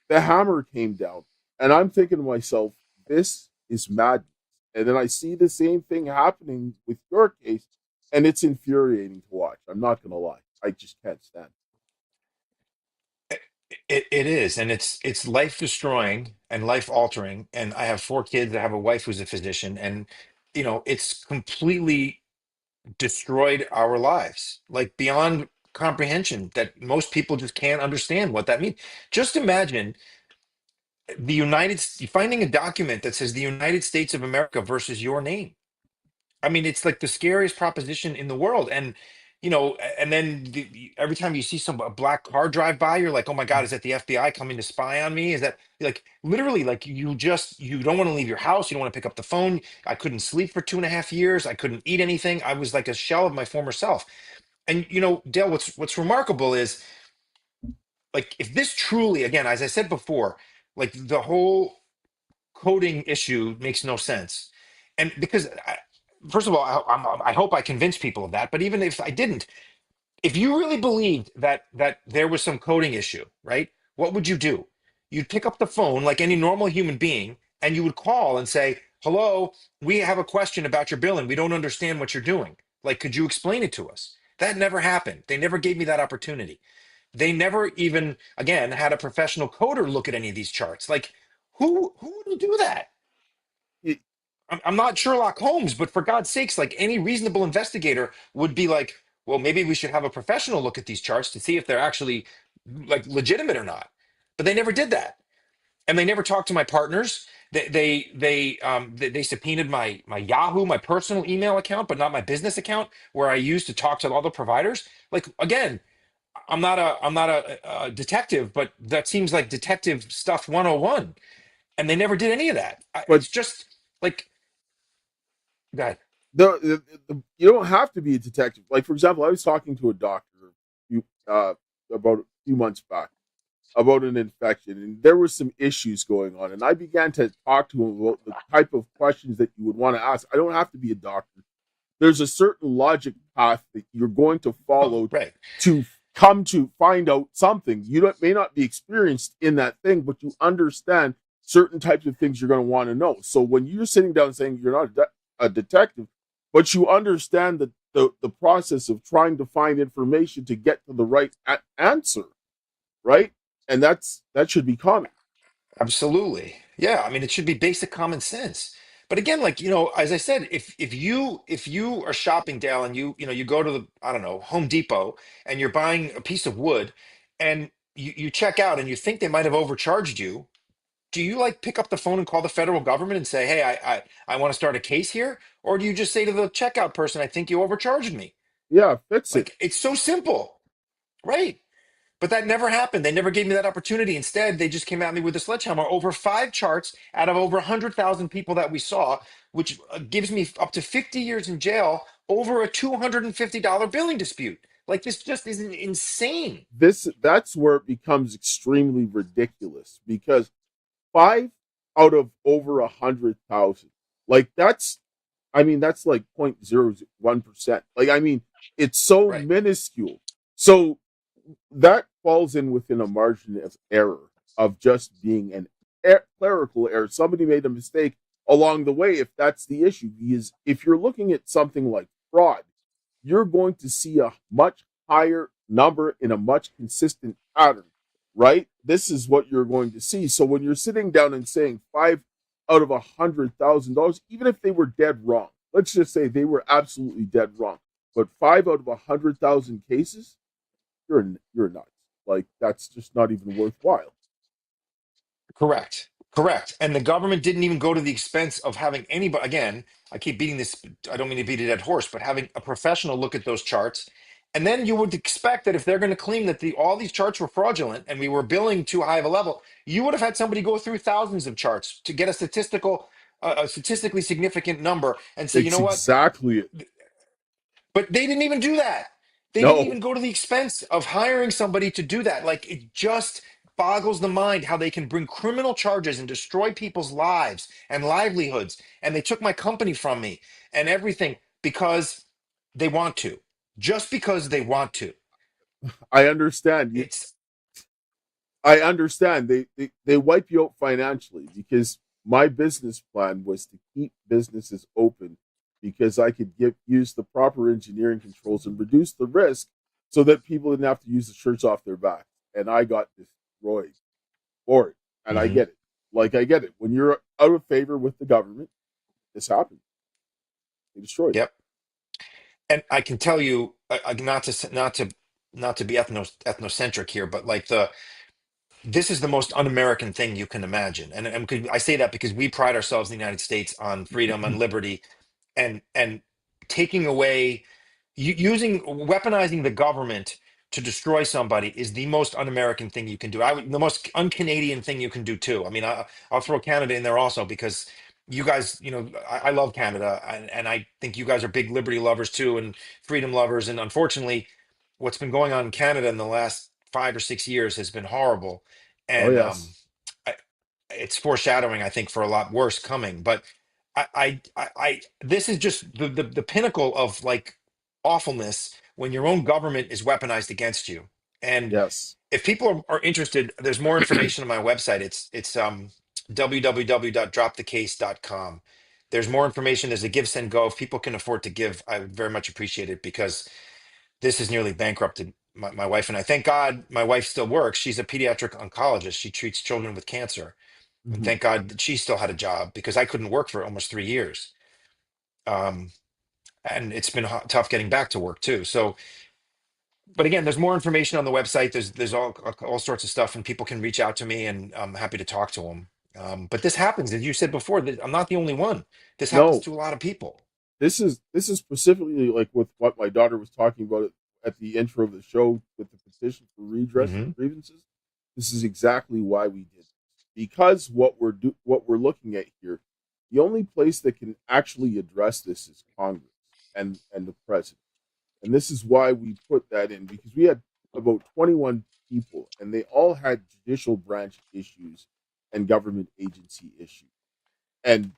the hammer came down. And I'm thinking to myself, this is madness. And then I see the same thing happening with your case, and it's infuriating to watch. I'm not going to lie. I just can't stand it. It is, and it's life destroying and life altering. And I have four kids. I have a wife who's a physician, and it's completely destroyed our lives, like beyond comprehension. That most people just can't understand what that means. Just imagine finding a document that says the United States of America versus your name. I mean, it's like the scariest proposition in the world. And, and then every time you see a black car drive by, you're like, oh my God, is that the FBI coming to spy on me? Is that like literally like you don't want to leave your house. You don't want to pick up the phone. I couldn't sleep for 2.5 years. I couldn't eat anything. I was like a shell of my former self. And Dale, what's remarkable is like if this truly, again, as I said before, like the whole coding issue makes no sense. And because first of all, I hope I convinced people of that. But even if I didn't, if you really believed that there was some coding issue, right? What would you do? You'd pick up the phone like any normal human being, and you would call and say, "Hello, we have a question about your billing. We don't understand what you're doing. Like, could you explain it to us?" That never happened. They never gave me that opportunity. They never even, again, had a professional coder look at any of these charts. Like, who would do that? It, I'm not Sherlock Holmes, but for God's sakes, like any reasonable investigator would be like, well, maybe we should have a professional look at these charts to see if they're actually like legitimate or not. But they never did that, and they never talked to my partners. They subpoenaed my Yahoo, my personal email account, but not my business account where I used to talk to all the providers. Like again, I'm not a detective, but that seems like detective stuff 101, and they never did any of that. but It's just like, God. you don't have to be a detective. Like, for example, I was talking to a doctor about a few months back about an infection, and there were some issues going on. And I began to talk to him about the type of questions that you would want to ask. I don't have to be a doctor. There's a certain logic path that you're going to Oh, follow right. to come to find out something. May not be experienced in that thing, but you understand certain types of things you're going to want to know. So when you're sitting down saying you're not a detective, but you understand the process of trying to find information to get to the right answer, right? And that should be common. Absolutely. Yeah, I mean it should be basic common sense. But again, like, as I said, if you are shopping, Dale, and you go to the, I don't know, Home Depot and you're buying a piece of wood and you check out and you think they might have overcharged you, do you like pick up the phone and call the federal government and say, "Hey, I want to start a case here?" Or do you just say to the checkout person, "I think you overcharged me"? Yeah, fix it. Like it's so simple, right? But that never happened. They never gave me that opportunity. Instead, they just came at me with a sledgehammer over 5 charts out of over 100,000 people that we saw, which gives me up to 50 years in jail over a $250 billing dispute. Like this just is insane. That's where it becomes extremely ridiculous because five out of over 100,000, like that's like 0.01%. Like, it's so Right. minuscule. So that falls in within a margin of error of just being an clerical error. Somebody made a mistake along the way, if that's the issue. Because if you're looking at something like fraud, you're going to see a much higher number in a much consistent pattern, right? This is what you're going to see. So when you're sitting down and saying five out of $100,000, even if they were dead wrong, let's just say they were absolutely dead wrong, but five out of 100,000 cases, you're nuts. Like, that's just not even worthwhile. Correct. Correct. And the government didn't even go to the expense of having anybody, again, I keep beating this, I don't mean to beat a dead horse, but having a professional look at those charts. And then you would expect that if they're going to claim that all these charts were fraudulent and we were billing too high of a level, you would have had somebody go through thousands of charts to get a statistically significant number and say, you It's know what? exactly it. But they didn't even do that. They didn't No, even go to the expense of hiring somebody to do that. Like it just boggles the mind how they can bring criminal charges and destroy people's lives and livelihoods. And they took my company from me and everything because they want to. Just because they want to. I understand. It's I understand. They wipe you out financially because my business plan was to keep businesses open because I could use the proper engineering controls and reduce the risk so that people didn't have to use the shirts off their back. And I got destroyed for it. And I Mhm. get it. Like, I get it. When you're out of favor with the government, this happens. They destroy you. Yep. And I can tell you, not to be ethnocentric here, but like this is the most un-American thing you can imagine. And I say that because we pride ourselves in the United States on freedom and liberty and taking away weaponizing the government to destroy somebody is the most un-American thing you can do. The most un-Canadian thing you can do too. I mean, I'll throw Canada in there also because you guys, I love Canada, and I think you guys are big liberty lovers too and freedom lovers. And unfortunately, what's been going on in Canada in the last 5 or 6 years has been horrible, Oh and yes, it's foreshadowing, I think, for a lot worse coming. But this is just the pinnacle of like awfulness when your own government is weaponized against you. And yes. if people are interested, there's more information on my website. It's www.dropthecase.com. There's more information. There's a give, send, go. If people can afford to give, I would very much appreciate it because this has nearly bankrupted my wife and I. Thank God my wife still works. She's a pediatric oncologist. She treats children with cancer. And Mhm. thank God that she still had a job because I couldn't work for almost 3 years. Um, and it's been tough getting back to work too. So, but again, there's more information on the website. There's all sorts of stuff, and people can reach out to me, and I'm happy to talk to them. But this happens, as you said before, that I'm not the only one. This happens No, to a lot of people. this is specifically like with what my daughter was talking about at the intro of the show with the petition for redress of Hmm. grievances. This is exactly why we did this. Because what we're looking at here, the only place that can actually address this is Congress and the president. And this is why we put that in, because we had about 21 people and they all had judicial branch issues and government agency issues. And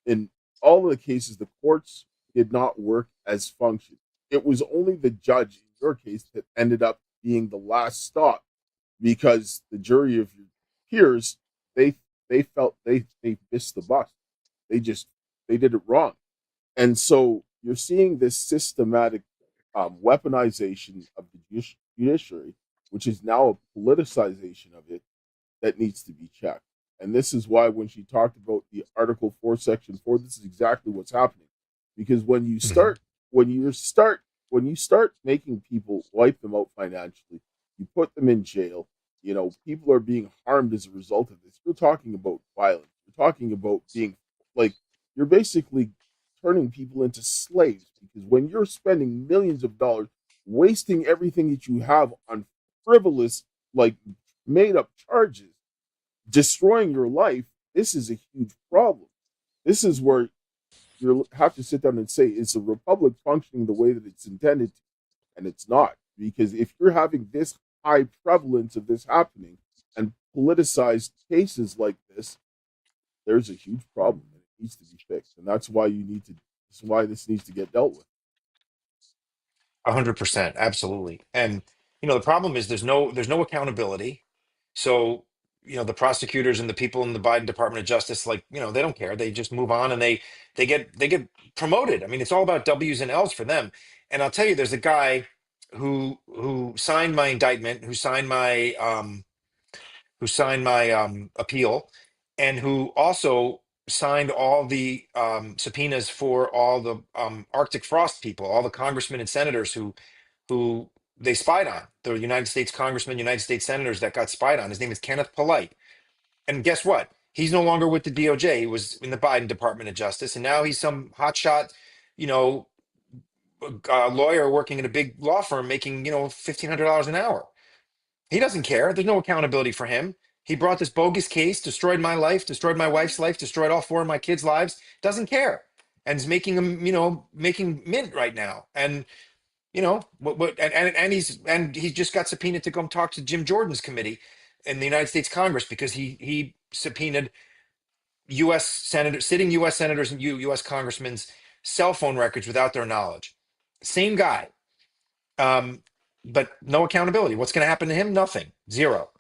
in all of the cases, the courts did not work as function. It was only the judge in your case that ended up being the last stop because the jury of your peers, they they felt they missed the bus. They just they did it wrong. And so you're seeing this systematic weaponization of the judiciary, which is now a politicization of it that needs to be checked. And this is why when she talked about the Article 4, Section 4, this is exactly what's happening. Because Hmm. when you start making people wipe them out financially, you put them in jail, people are being harmed as a result of this. You're talking about violence. You're talking about being like you're basically turning people into slaves because when you're spending millions of dollars wasting everything that you have on frivolous like made up charges, destroying your life, this is a huge problem. This is where you have to sit down and say, is the republic functioning the way that it's intended to? And it's not. Because if you're having this high prevalence of this happening and politicized cases like there's a huge problem and it needs to be fixed. And that's why this needs to get dealt with. 100%, absolutely. And the problem is there's no accountability. So, the prosecutors and the people in the Biden Department of Justice, like, they don't care. They just move on and they get promoted. I mean, it's all about W's and L's for them. And I'll tell you, there's a guy who signed my indictment, who signed my appeal, and who also signed all the subpoenas for all the Arctic frost people, all the congressmen and senators who they spied on, the United States congressmen, United States senators that got spied on. His name is Kenneth Polite. And guess what? He's no longer with the DOJ. He was in the Biden Department of Justice, and now he's some hotshot, you know, lawyer working at a big law firm making, $1,500 an hour. He doesn't care. There's no accountability for him. He brought this bogus case, destroyed my life, destroyed my wife's life, destroyed all four of my kids' lives. Doesn't care, and is making them, making mint right now. And and he just got subpoenaed to come talk to Jim Jordan's committee in the United States Congress because he subpoenaed sitting U.S. senators and U.S. congressmen's cell phone records without their knowledge. Same guy, um, but no accountability. What's going to happen to him? Nothing. Zero.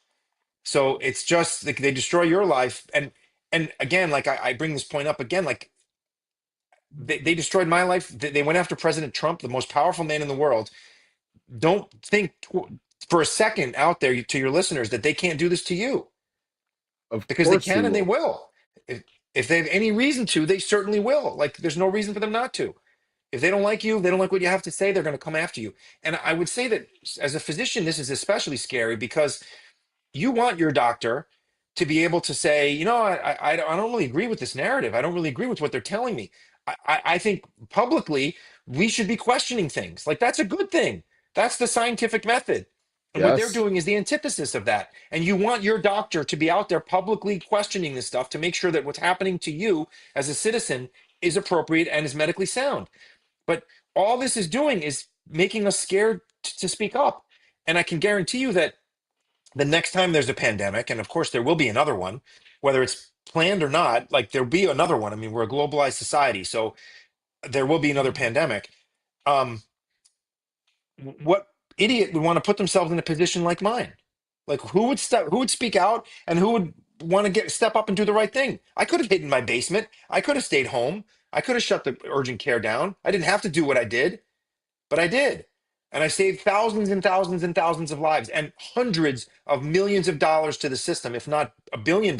So it's just like they destroy your life. And again, like I bring this point up again, like they destroyed my life. They went after President Trump, the most powerful man in the world. Don't think for a second out there to your listeners that they can't do this to you, Of because they course they can and they will. will. If they have any reason to, they certainly will. Like there's no reason for them not to. If they don't like you, they don't like what you have to say, they're going to come after you. And I would say that as a physician, this is especially scary because you want your doctor to be able to say, I don't really agree with this narrative. I don't really agree with what they're telling me. I think publicly we should be questioning things. Like, that's a good thing. That's the scientific method. And what they're Yes. doing is the antithesis of that. And you want your doctor to be out there publicly questioning this stuff to make sure that what's happening to you as a citizen is appropriate and is medically sound. But all this is doing is making us scared to speak up. And I can guarantee you that the next time there's a pandemic, and of course there will be another one, whether it's planned or not, like there'll be another one. I mean, we're a globalized society, so there will be another pandemic. Um, what idiot would want to put themselves in a position like mine? Like, who would speak out, and who would want to step up and do the right thing? I could have hidden in my basement. I could have stayed home. I could have shut the urgent care down. I didn't have to do what I did, but I did. And I saved thousands and thousands and thousands of lives and hundreds of millions of dollars to the system, if not $1 billion,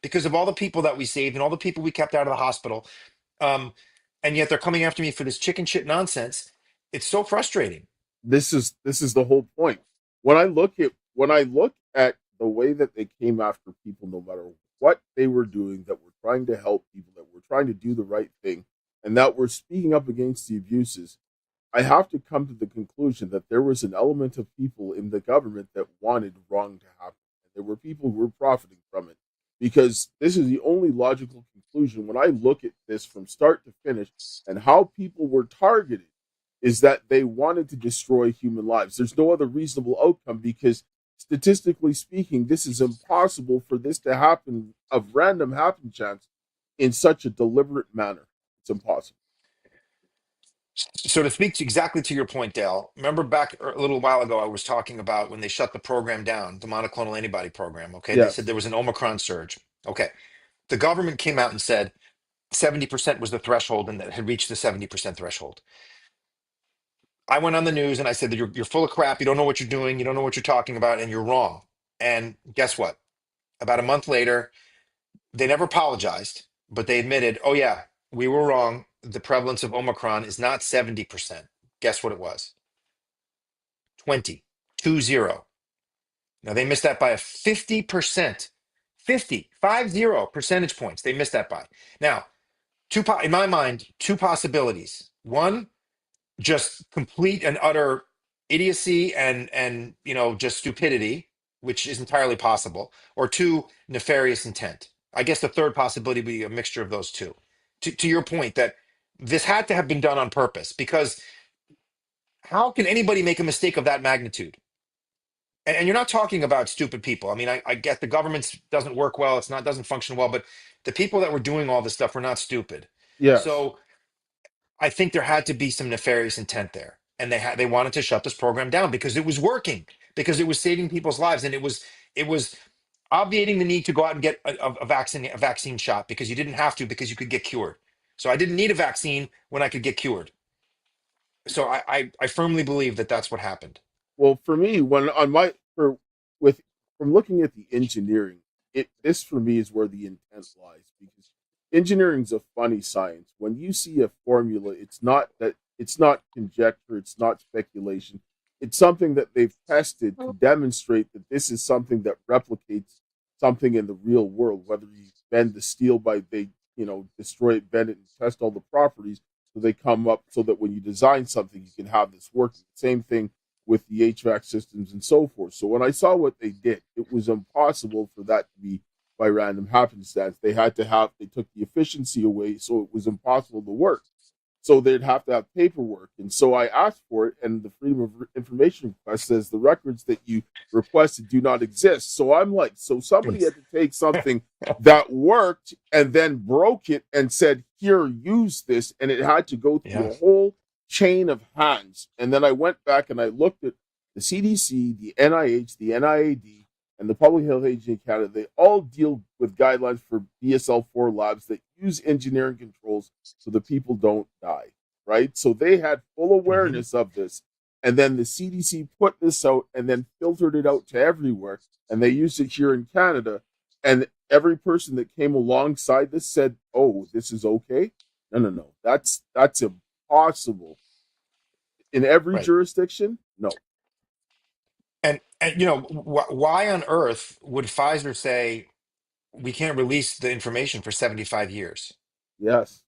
because of all the people that we saved and all the people we kept out of the hospital. Um, and yet they're coming after me for this chicken shit nonsense. It's so frustrating. This is the whole point. When I look at the way that they came after people, no matter what they were doing, that were trying to help people, that were trying to do the right thing, and that were speaking up against the abuses, I have to come to the conclusion that there was an element of people in the government that wanted wrong to happen. And there were people who were profiting from it. Because this is the only logical conclusion when I look at this from start to finish and how people were targeted is that they wanted to destroy human lives. There's no other reasonable outcome because statistically speaking, this is impossible for this to happen of random happen chance in such a deliberate manner. It's impossible. So to speak exactly to your point, Dale, remember back a little while ago, I was talking about when they shut the program down, the monoclonal antibody program. Okay. They said Yes. there was an Omicron surge. Okay. The government came out and said 70% was the threshold and that had reached the 70% threshold. I went on the news and I said that you're full of crap. You don't know what you're doing. You don't know what you're talking about, and you're wrong. And guess what? About a month later, they never apologized, but they admitted, oh, yeah, we were wrong. The prevalence of Omicron is not 70%. Guess what it was? 20, 20. Now they missed that by a 50%, 50 percentage points. They missed that by. Now, in my mind, two possibilities. One, just complete and utter idiocy and just stupidity, which is entirely possible, or two, nefarious intent. I guess the third possibility would be a mixture of those two. To your point that this had to have been done on purpose, because how can anybody make a mistake of that magnitude? And you're not talking about stupid people. I mean, I get the government doesn't work well, doesn't function well, but the people that were doing all this stuff were not stupid. Yes. So I think there had to be some nefarious intent there, and they wanted to shut this program down because it was working, because it was saving people's lives, and it was obviating the need to go out and get a vaccine shot because you didn't have to, because you could get cured. So I didn't need a vaccine when I could get cured. So I firmly believe that that's what happened. Well, for me, when on my for with from looking at the engineering, this for me is where the intent lies because engineering's a funny science. When you see a formula, it's not conjecture, it's not speculation. It's something that they've tested to demonstrate that this is something that replicates something in the real world. Whether you bend the steel by they destroy it, bend it, and test all the properties, so they come up so that when you design something, you can have this working. Same thing with the HVAC systems and so forth. So when I saw what they did, it was impossible for that to be by random happenstance. They took the efficiency away, so it was impossible to work. So they'd have to have paperwork. And so I asked for it, and the Freedom of Information request says the records that you requested do not exist. So I'm like, so somebody had to take something that worked and then broke it and said, here, use this. And it had to go through Yeah. a whole chain of hands. And then I went back and I looked at the CDC, the NIH, the NIAD, and the Public Health Agency in Canada. They all deal with guidelines for BSL-4 labs that use engineering controls so the people don't die, right? So they had full Hmm. awareness of this. And then the CDC put this out and then filtered it out to everywhere. And they used it here in Canada. And every person that came alongside this said, oh, this is okay. No, no, no. That's impossible. In every Right. jurisdiction, no. And why on earth would Pfizer say we can't release the information for 75 years? Yes.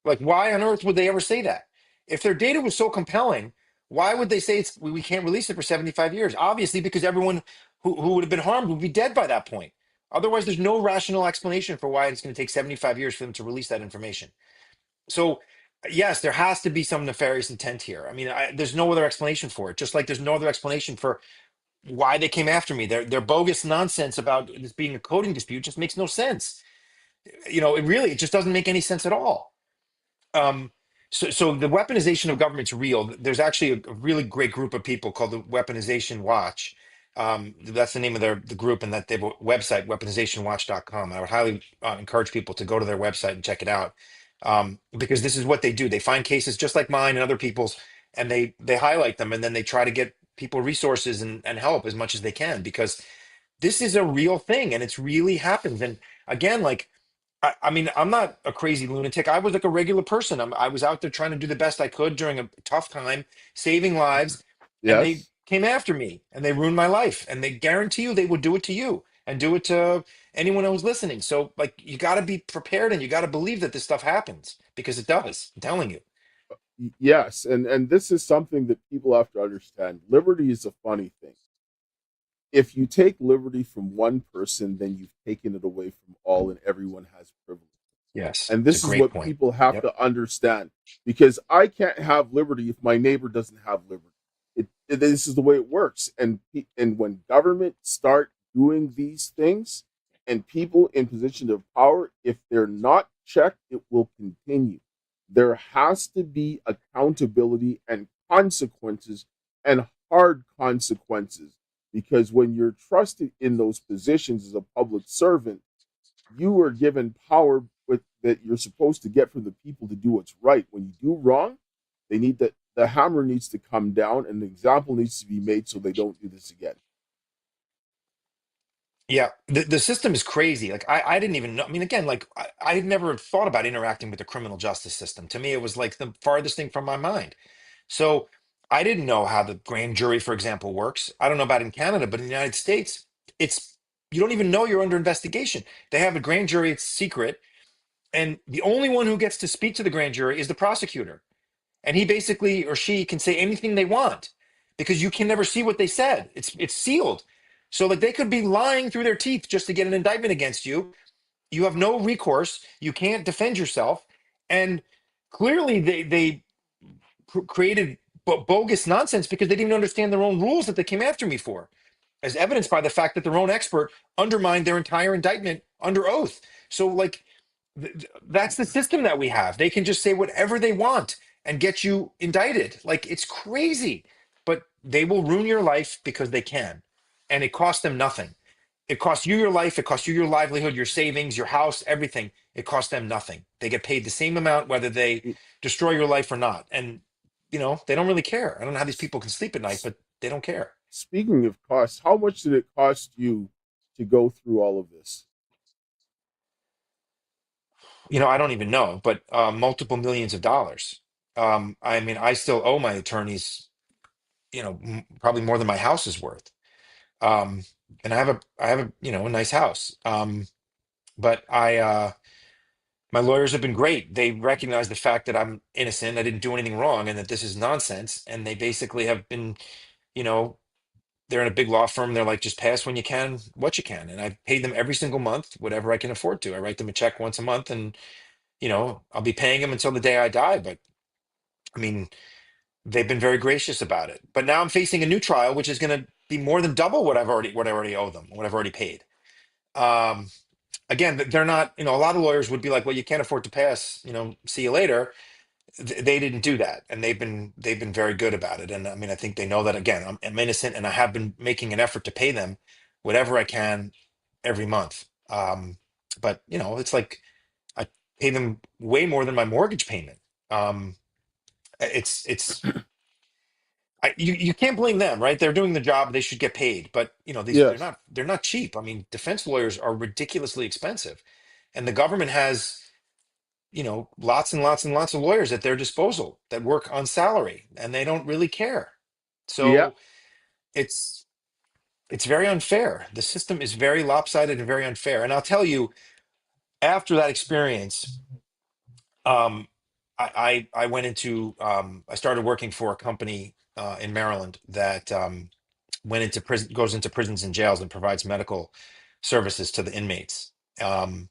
Like, why on earth would they ever say that? If their data was so compelling, why would they say we can't release it for 75 years? Obviously, because everyone who would have been harmed would be dead by that point. Otherwise, there's no rational explanation for why it's going to take 75 years for them to release that information. So, yes, there has to be some nefarious intent here. I mean, there's no other explanation for it. Just like there's no other explanation for why they came after me. Their bogus nonsense about this being a coding dispute just makes no sense. It just doesn't make any sense at all. Um, so the weaponization of government's real. There's actually a really great group of people called the Weaponization Watch. That's the name of the group, and that they have a website, weaponizationwatch.com. I would highly encourage people to go to their website and check it out, because this is what they do. They find cases just like mine and other people's, and they highlight them, and then they try to get people resources and help as much as they can, because this is a real thing and it's really happens. And again, like, I mean, I'm not a crazy lunatic. I was like a regular person. I was out there trying to do the best I could during a tough time, saving lives, and they Yes. came after me and they ruined my life. And they guarantee you they would do it to you and do it to anyone who's listening. So, like, you got to be prepared and you got to believe that this stuff happens, because it does. I'm telling you. Yes, and this is something that people have to understand. Liberty is a funny thing. If you take liberty from one person, then you've taken it away from all, and everyone has privilege. Yes, And it's a this is great what point. people have Yep. to understand, because I can't have liberty if my neighbor doesn't have liberty. This is the way it works. And when government start doing these things, and people in position of power, if they're not checked, it will continue. There has to be accountability and consequences, and hard consequences, because when you're trusted in those positions as a public servant, you are given power that you're supposed to get from the people to do what's right. When you do wrong, they need that the hammer needs to come down, and the example needs to be made so they don't do this again. Yeah, the system is crazy. Like, I didn't even know. I mean, again, like, I had never thought about interacting with the criminal justice system. To me, it was like the farthest thing from my mind. So I didn't know how the grand jury, for example, works. I don't know about in Canada, but in the United States, it's you don't even know you're under investigation. They have a grand jury, it's secret, and the only one who gets to speak to the grand jury is the prosecutor. And he basically, or she, can say anything they want, because you can never see what they said. It's sealed. So, like, they could be lying through their teeth just to get an indictment against you. You have no recourse. You can't defend yourself. And clearly they created bogus nonsense because they didn't even understand their own rules that they came after me for, as evidenced by the fact that their own expert undermined their entire indictment under oath. So, like, that's the system that we have. They can just say whatever they want and get you indicted. Like, it's crazy, but they will ruin your life because they can, and it costs them nothing. It costs you your life, it costs you your livelihood, your savings, your house, everything. It costs them nothing. They get paid the same amount whether they destroy your life or not. And they don't really care. I don't know how these people can sleep at night, but they don't care. Speaking of costs, how much did it cost you to go through all of this? I don't even know, but multiple millions of dollars. I mean, I still owe my attorneys, probably more than my house is worth. Um, and I have a nice house. But my lawyers have been great. They recognize the fact that I'm innocent, I didn't do anything wrong, and that this is nonsense. And they basically have been, you know, they're in a big law firm. They're like, just pass when you can, what you can. And I pay them every single month, whatever I can afford to. I write them a check once a month, and I'll be paying them until the day I die. But I mean, they've been very gracious about it. But now I'm facing a new trial, which is going to be more than double what I already owe them, what I've already paid. Um, Again, they're not. A lot of lawyers would be like, "Well, you can't afford to pass. See you later." They didn't do that, and they've been very good about it. And I mean, I think they know that. Again, I'm innocent, and I have been making an effort to pay them whatever I can every month. But it's like I pay them way more than my mortgage payment. Um, it's you can't blame them, right? They're doing the job; they should get paid. But these they're Yes. not cheap. I mean, defense lawyers are ridiculously expensive, and the government has lots and lots and lots of lawyers at their disposal that work on salary, and they don't really care. Yeah. So it's it's very unfair. The system is very lopsided and very unfair. And I'll tell you, after that experience. I went into I started working for a company in Maryland that went into prison, goes into prisons and jails and provides medical services to the inmates. Um,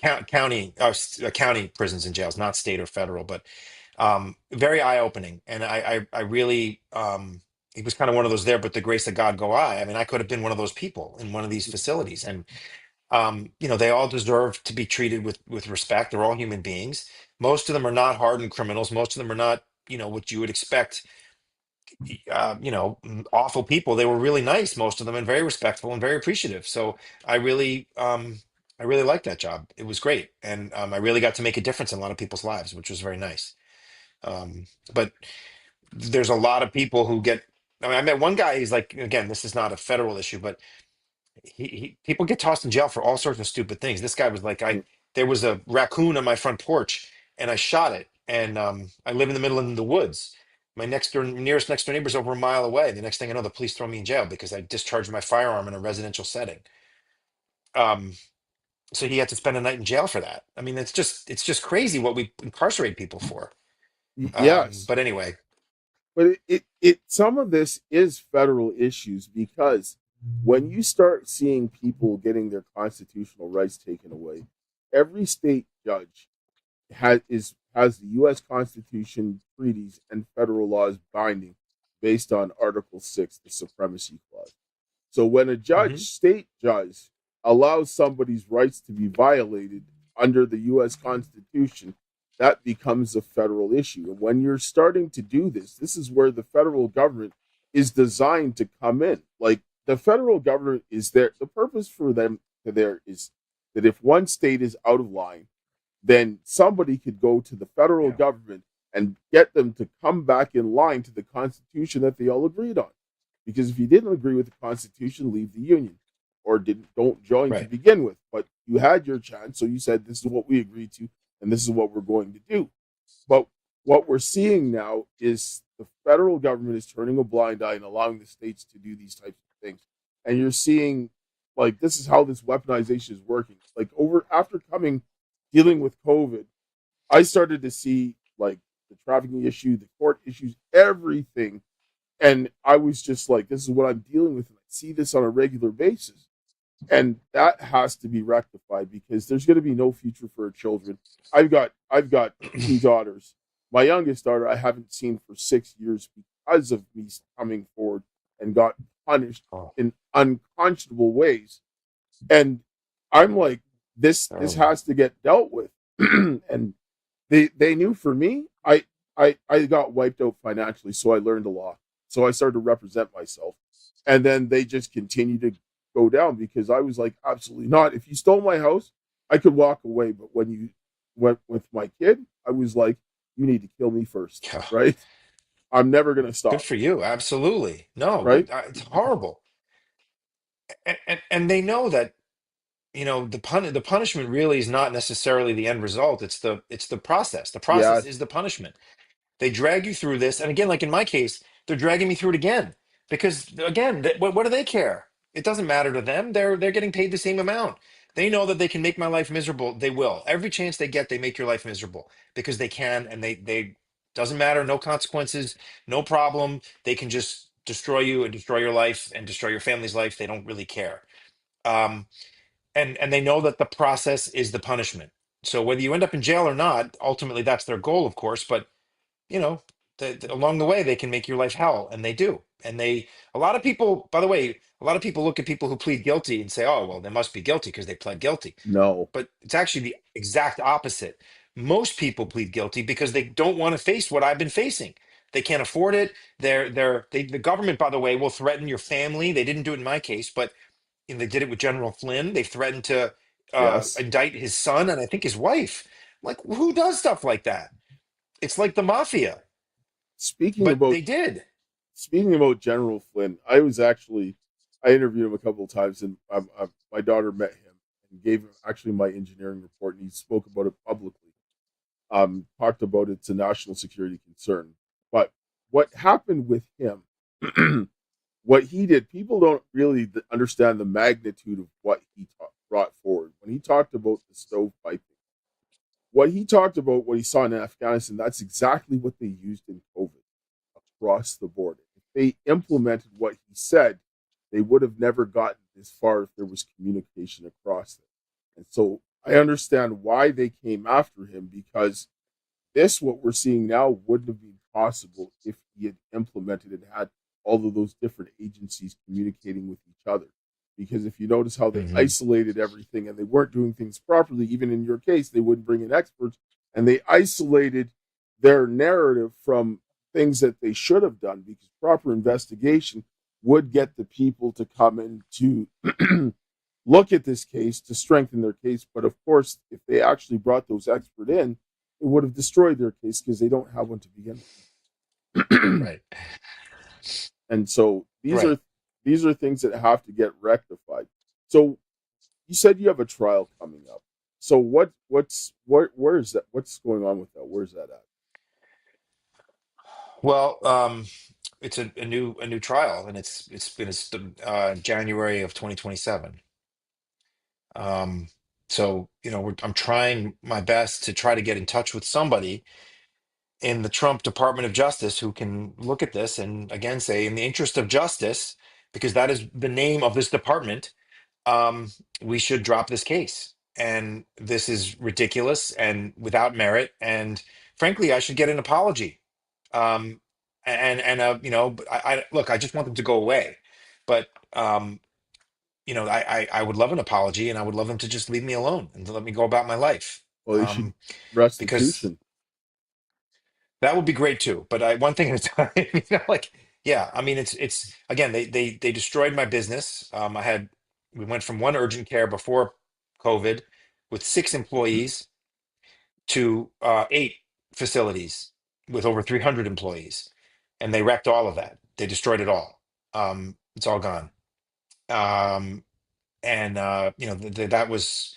county prisons and jails, not state or federal, but very eye opening. And I really it was kind of one of those there, but the grace of God go I. I mean, I could have been one of those people in one of these facilities, and they all deserve to be treated with respect. They're all human beings. Most of them are not hardened criminals. Most of them are not, what you would expect, awful people. They were really nice, most of them, and very respectful and very appreciative. So I really, I really liked that job. It was great, and I really got to make a difference in a lot of people's lives, which was very nice. But there's a lot of people who get. I mean, I met one guy. He's like, again, this is not a federal issue, but people get tossed in jail for all sorts of stupid things. This guy was like, there was a raccoon on my front porch and I shot it. And I live in the middle of the woods. My nearest next door neighbor's over a mile away. The next thing I know, the police throw me in jail because I discharged my firearm in a residential setting. Um, so he had to spend a night in jail for that. I mean, it's just crazy what we incarcerate people for. Yes, But anyway, but it some of this is federal issues because when you start seeing people getting their constitutional rights taken away, every state judge has the U.S. Constitution, treaties, and federal laws binding based on Article 6, the Supremacy Clause. So when a mhm, state judge, allows somebody's rights to be violated under the U.S. Constitution, that becomes a federal issue. And when you're starting to do this, this is where the federal government is designed to come in. Like the federal government is there. The purpose for them to there is that if one state is out of line, then somebody could go to the federal yeah, government and get them to come back in line to the Constitution that they all agreed on. Because if you didn't agree with the Constitution, leave the Union or don't join to right. begin with. But you had your chance, so you said this is what we agreed to, and this is what we're going to do. But what we're seeing now is the federal government is turning a blind eye and allowing the states to do these types of things. And you're seeing like this is how this weaponization is working. Like over after dealing with COVID, I started to see like the trafficking issue, the court issues, everything. And I was just like, this is what I'm dealing with. And I see this on a regular basis. And that has to be rectified because there's going to be no future for our children. I've got two daughters. My youngest daughter I haven't seen for 6 years because of me coming forward and got punished Oh, in unconscionable ways. And I'm like, this terrible. has to get dealt with. And they knew for me, I got wiped out financially, so I learned a lot. So I started to represent myself. And then they just continued to go down because I was like, absolutely not. If you stole my house, I could walk away. But when you went with my kid, I was like, you need to kill me first, Yeah, right? I'm never gonna good stop, for you. Absolutely. No, right? good. It's horrible. And they know that, the punishment really is not necessarily the end result. It's the process. The process is Yes, the punishment. They drag you through this, and again, like in my case, they're dragging me through it again because again, what do they care? It doesn't matter to them. They're getting paid the same amount. They know that they can make my life miserable. They will. Every chance they get, they make your life miserable because they can, and they doesn't matter. No consequences, no problem. They can just destroy you and destroy your life and destroy your family's life. They don't really care. Um, and they know that the process is the punishment. So whether you end up in jail or not, ultimately that's their goal, of course. But you know, along the way, they can make your life hell, and they do. And a lot of people, by the way, a lot of people look at people who plead guilty and say, "Oh, well, they must be guilty because they pled guilty." no, But it's actually the exact opposite. Most people plead guilty because they don't want to face what I've been facing. They can't afford it. The government, by the way, will threaten your family. They didn't do it in my case, but they did it with General Flynn. They threatened to yes. indict his son and I think his wife. Like, who does stuff like that? It's like the mafia, Speaking but about they did. speaking about General Flynn, I interviewed him a couple of times, and my daughter met him and gave him actually my engineering report, and he spoke about it publicly. Talked about it's a national security concern. But what happened with him, what he did, people don't really understand the magnitude of what he brought forward when he talked about the stovepiping. what he talked about, what he saw in Afghanistan, that's exactly what they used in COVID across the board. If they implemented what he said, they would have never gotten this far if there was communication across them. And so I understand why they came after him, because this, what we're seeing now, wouldn't have been possible if he had implemented and had all of those different agencies communicating with each other. Because if you notice how they Hmm. isolated everything and they weren't doing things properly, even in your case, they wouldn't bring in experts, and they isolated their narrative from things that they should have done, because proper investigation would get the people to come in to look at this case to strengthen their case. But of course, if they actually brought those experts in, it would have destroyed their case because they don't have one to begin with. Right. And so Right. these are things that have to get rectified. So you said you have a trial coming up. So where is that? What's going on with that? Where's that at? Well, it's a new trial, and it's been January of 2027. Um, so I'm trying my best to try to get in touch with somebody in the Trump Department of Justice who can look at this and again say, in the interest of justice, because that is the name of this department, we should drop this case. And this is ridiculous and without merit. And frankly, I should get an apology. But I look, I just want them to go away. But I would love an apology, and I would love them to just leave me alone and to let me go about my life. Well, they should Because restitution. that would be great too. But one thing at a time, like, yeah, I mean, it's again, they destroyed my business. We went from one urgent care before COVID with 6 employees to 8 facilities with over 300 employees, and they wrecked all of that. They destroyed it all. It's all gone. Um, and that was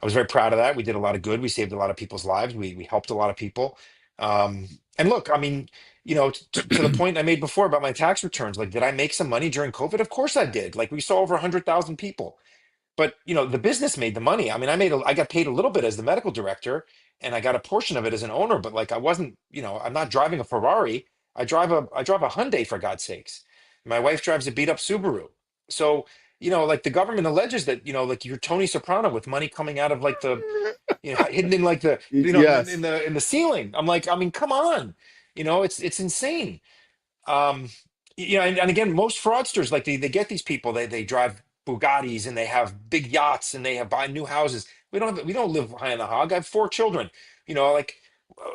I was very proud of that. We did a lot of good. We saved a lot of people's lives. We helped a lot of people. And look, I mean, to the point I made before about my tax returns, like, did I make some money during COVID? Of course I did. Like, we saw over 100,000 people. But the business made the money. I mean, I got paid a little bit as the medical director, and I got a portion of it as an owner. But like, I wasn't, I'm not driving a Ferrari. I drive a Hyundai, for God's sakes. My wife drives a beat up Subaru. So like, the government alleges that like, you're Tony Soprano with money coming out of like the hidden in like the Yes. in the ceiling. I'm like, I mean, come on, it's insane. um and again, most fraudsters, like, they get these people, they drive Bugattis, and they have big yachts, and they have buy new houses. We don't live high on the hog. I have 4 children. Like,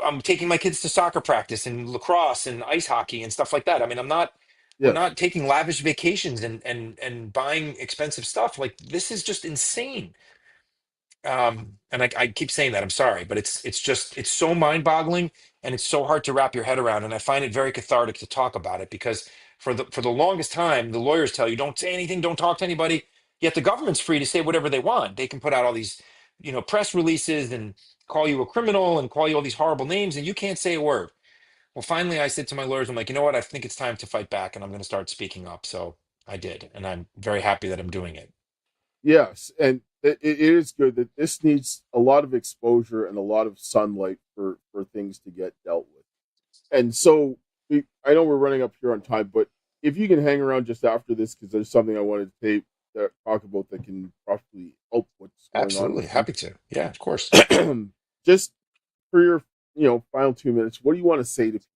I'm taking my kids to soccer practice and lacrosse and ice hockey and stuff like that. I mean, we're Yes. not taking lavish vacations and buying expensive stuff. Like, this is just insane. And I keep saying that, I'm sorry, but it's so mind-boggling, and it's so hard to wrap your head around. And I find it very cathartic to talk about it, because for the longest time, the lawyers tell you, don't say anything, don't talk to anybody. Yet the government's free to say whatever they want. They can put out all these press releases and call you a criminal and call you all these horrible names, and you can't say a word. Well, finally, I said to my lawyers, I'm like, you know what, I think it's time to fight back, and I'm going to start speaking up. So I did, and I'm very happy that I'm doing it. Yes. And it is good that this needs a lot of exposure and a lot of sunlight for things to get dealt with. And so I know we're running up here on time, but if you can hang around just after this, because there's something I wanted to talk about that can probably help what's going on Absolutely with you. happy to. Yeah, of course. Just for your final 2 minutes, what do you want to say to people?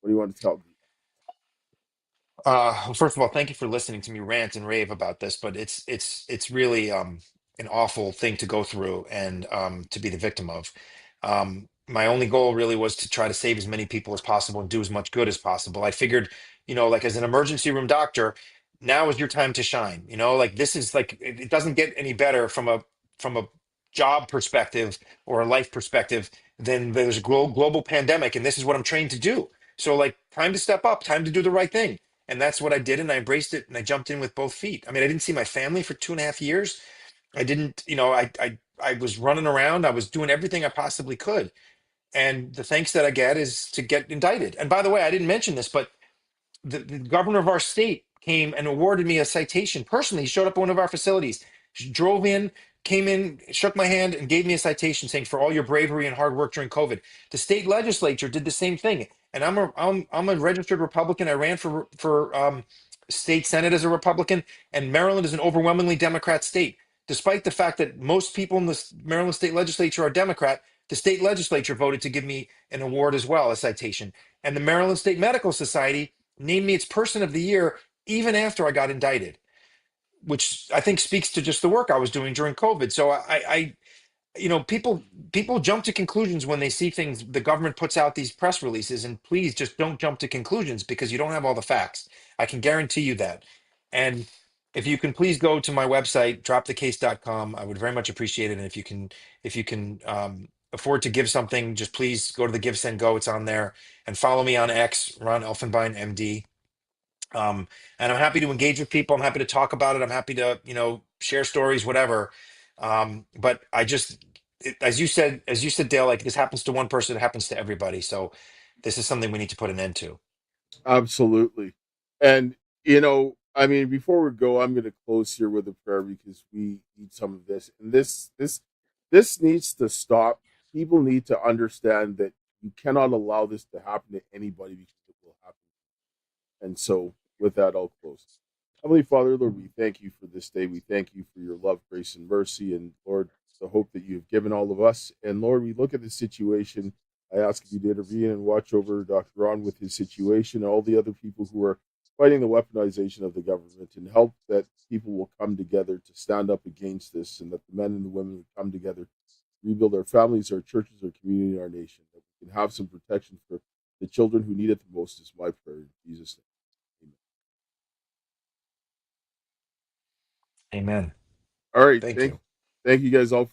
What do you want to tell them? First of all, thank you for listening to me rant and rave about this, but it's really an awful thing to go through, and to be the victim of. My only goal really was to try to save as many people as possible and do as much good as possible. I figured, like, as an emergency room doctor, now is your time to shine. Like, this is like, it doesn't get any better from a job perspective or a life perspective than there's a global pandemic, and this is what I'm trained to do. So, like, time to step up, time to do the right thing. And that's what I did, and I embraced it, and I jumped in with both feet. I mean, I didn't see my family for 2.5 years. I didn't, I was running around. I was doing everything I possibly could. And the thanks that I get is to get indicted. And by the way, I didn't mention this, but the governor of our state came and awarded me a citation personally. He showed up at one of our facilities, drove in, came in, shook my hand, and gave me a citation saying for all your bravery and hard work during COVID. The state legislature did the same thing, and I'm a registered Republican. I ran for state senate as a Republican, and Maryland is an overwhelmingly Democrat state. Despite the fact that most people in the Maryland state legislature are Democrat, the state legislature voted to give me an award as well, a citation. And the Maryland State Medical Society named me its Person of the Year even after I got indicted, which I think speaks to just the work I was doing during COVID. So people jump to conclusions when they see things. The government puts out these press releases, and please just don't jump to conclusions because you don't have all the facts. I can guarantee you that. And if you can please go to my website, dropthecase.com, I would very much appreciate it. And if you can afford to give something, just please go to the Give Send Go. It's on there, and follow me on X, Ron Elfenbein MD. And I'm happy to engage with people. I'm happy to talk about it. I'm happy to, share stories, whatever. But as you said, Dale, like this happens to one person, it happens to everybody. So this is something we need to put an end to. Absolutely. And, I mean, before we go, I'm going to close here with a prayer because we need some of this. And this needs to stop. People need to understand that you cannot allow this to happen to anybody because it will happen. And so with that, I'll close. Heavenly Father, Lord, we thank you for this day. We thank you for your love, grace, and mercy. And Lord, the hope that you've given all of us. And Lord, we look at the situation. I ask you to intervene and watch over Dr. Ron with his situation and all the other people who are fighting the weaponization of the government, and help that people will come together to stand up against this, and that the men and the women will come together, rebuild our families, our churches, our community, our nation, that we can have some protection for the children who need it the most is my prayer. In Jesus' name. Amen. Amen. All right. Thank you. Thank you guys all for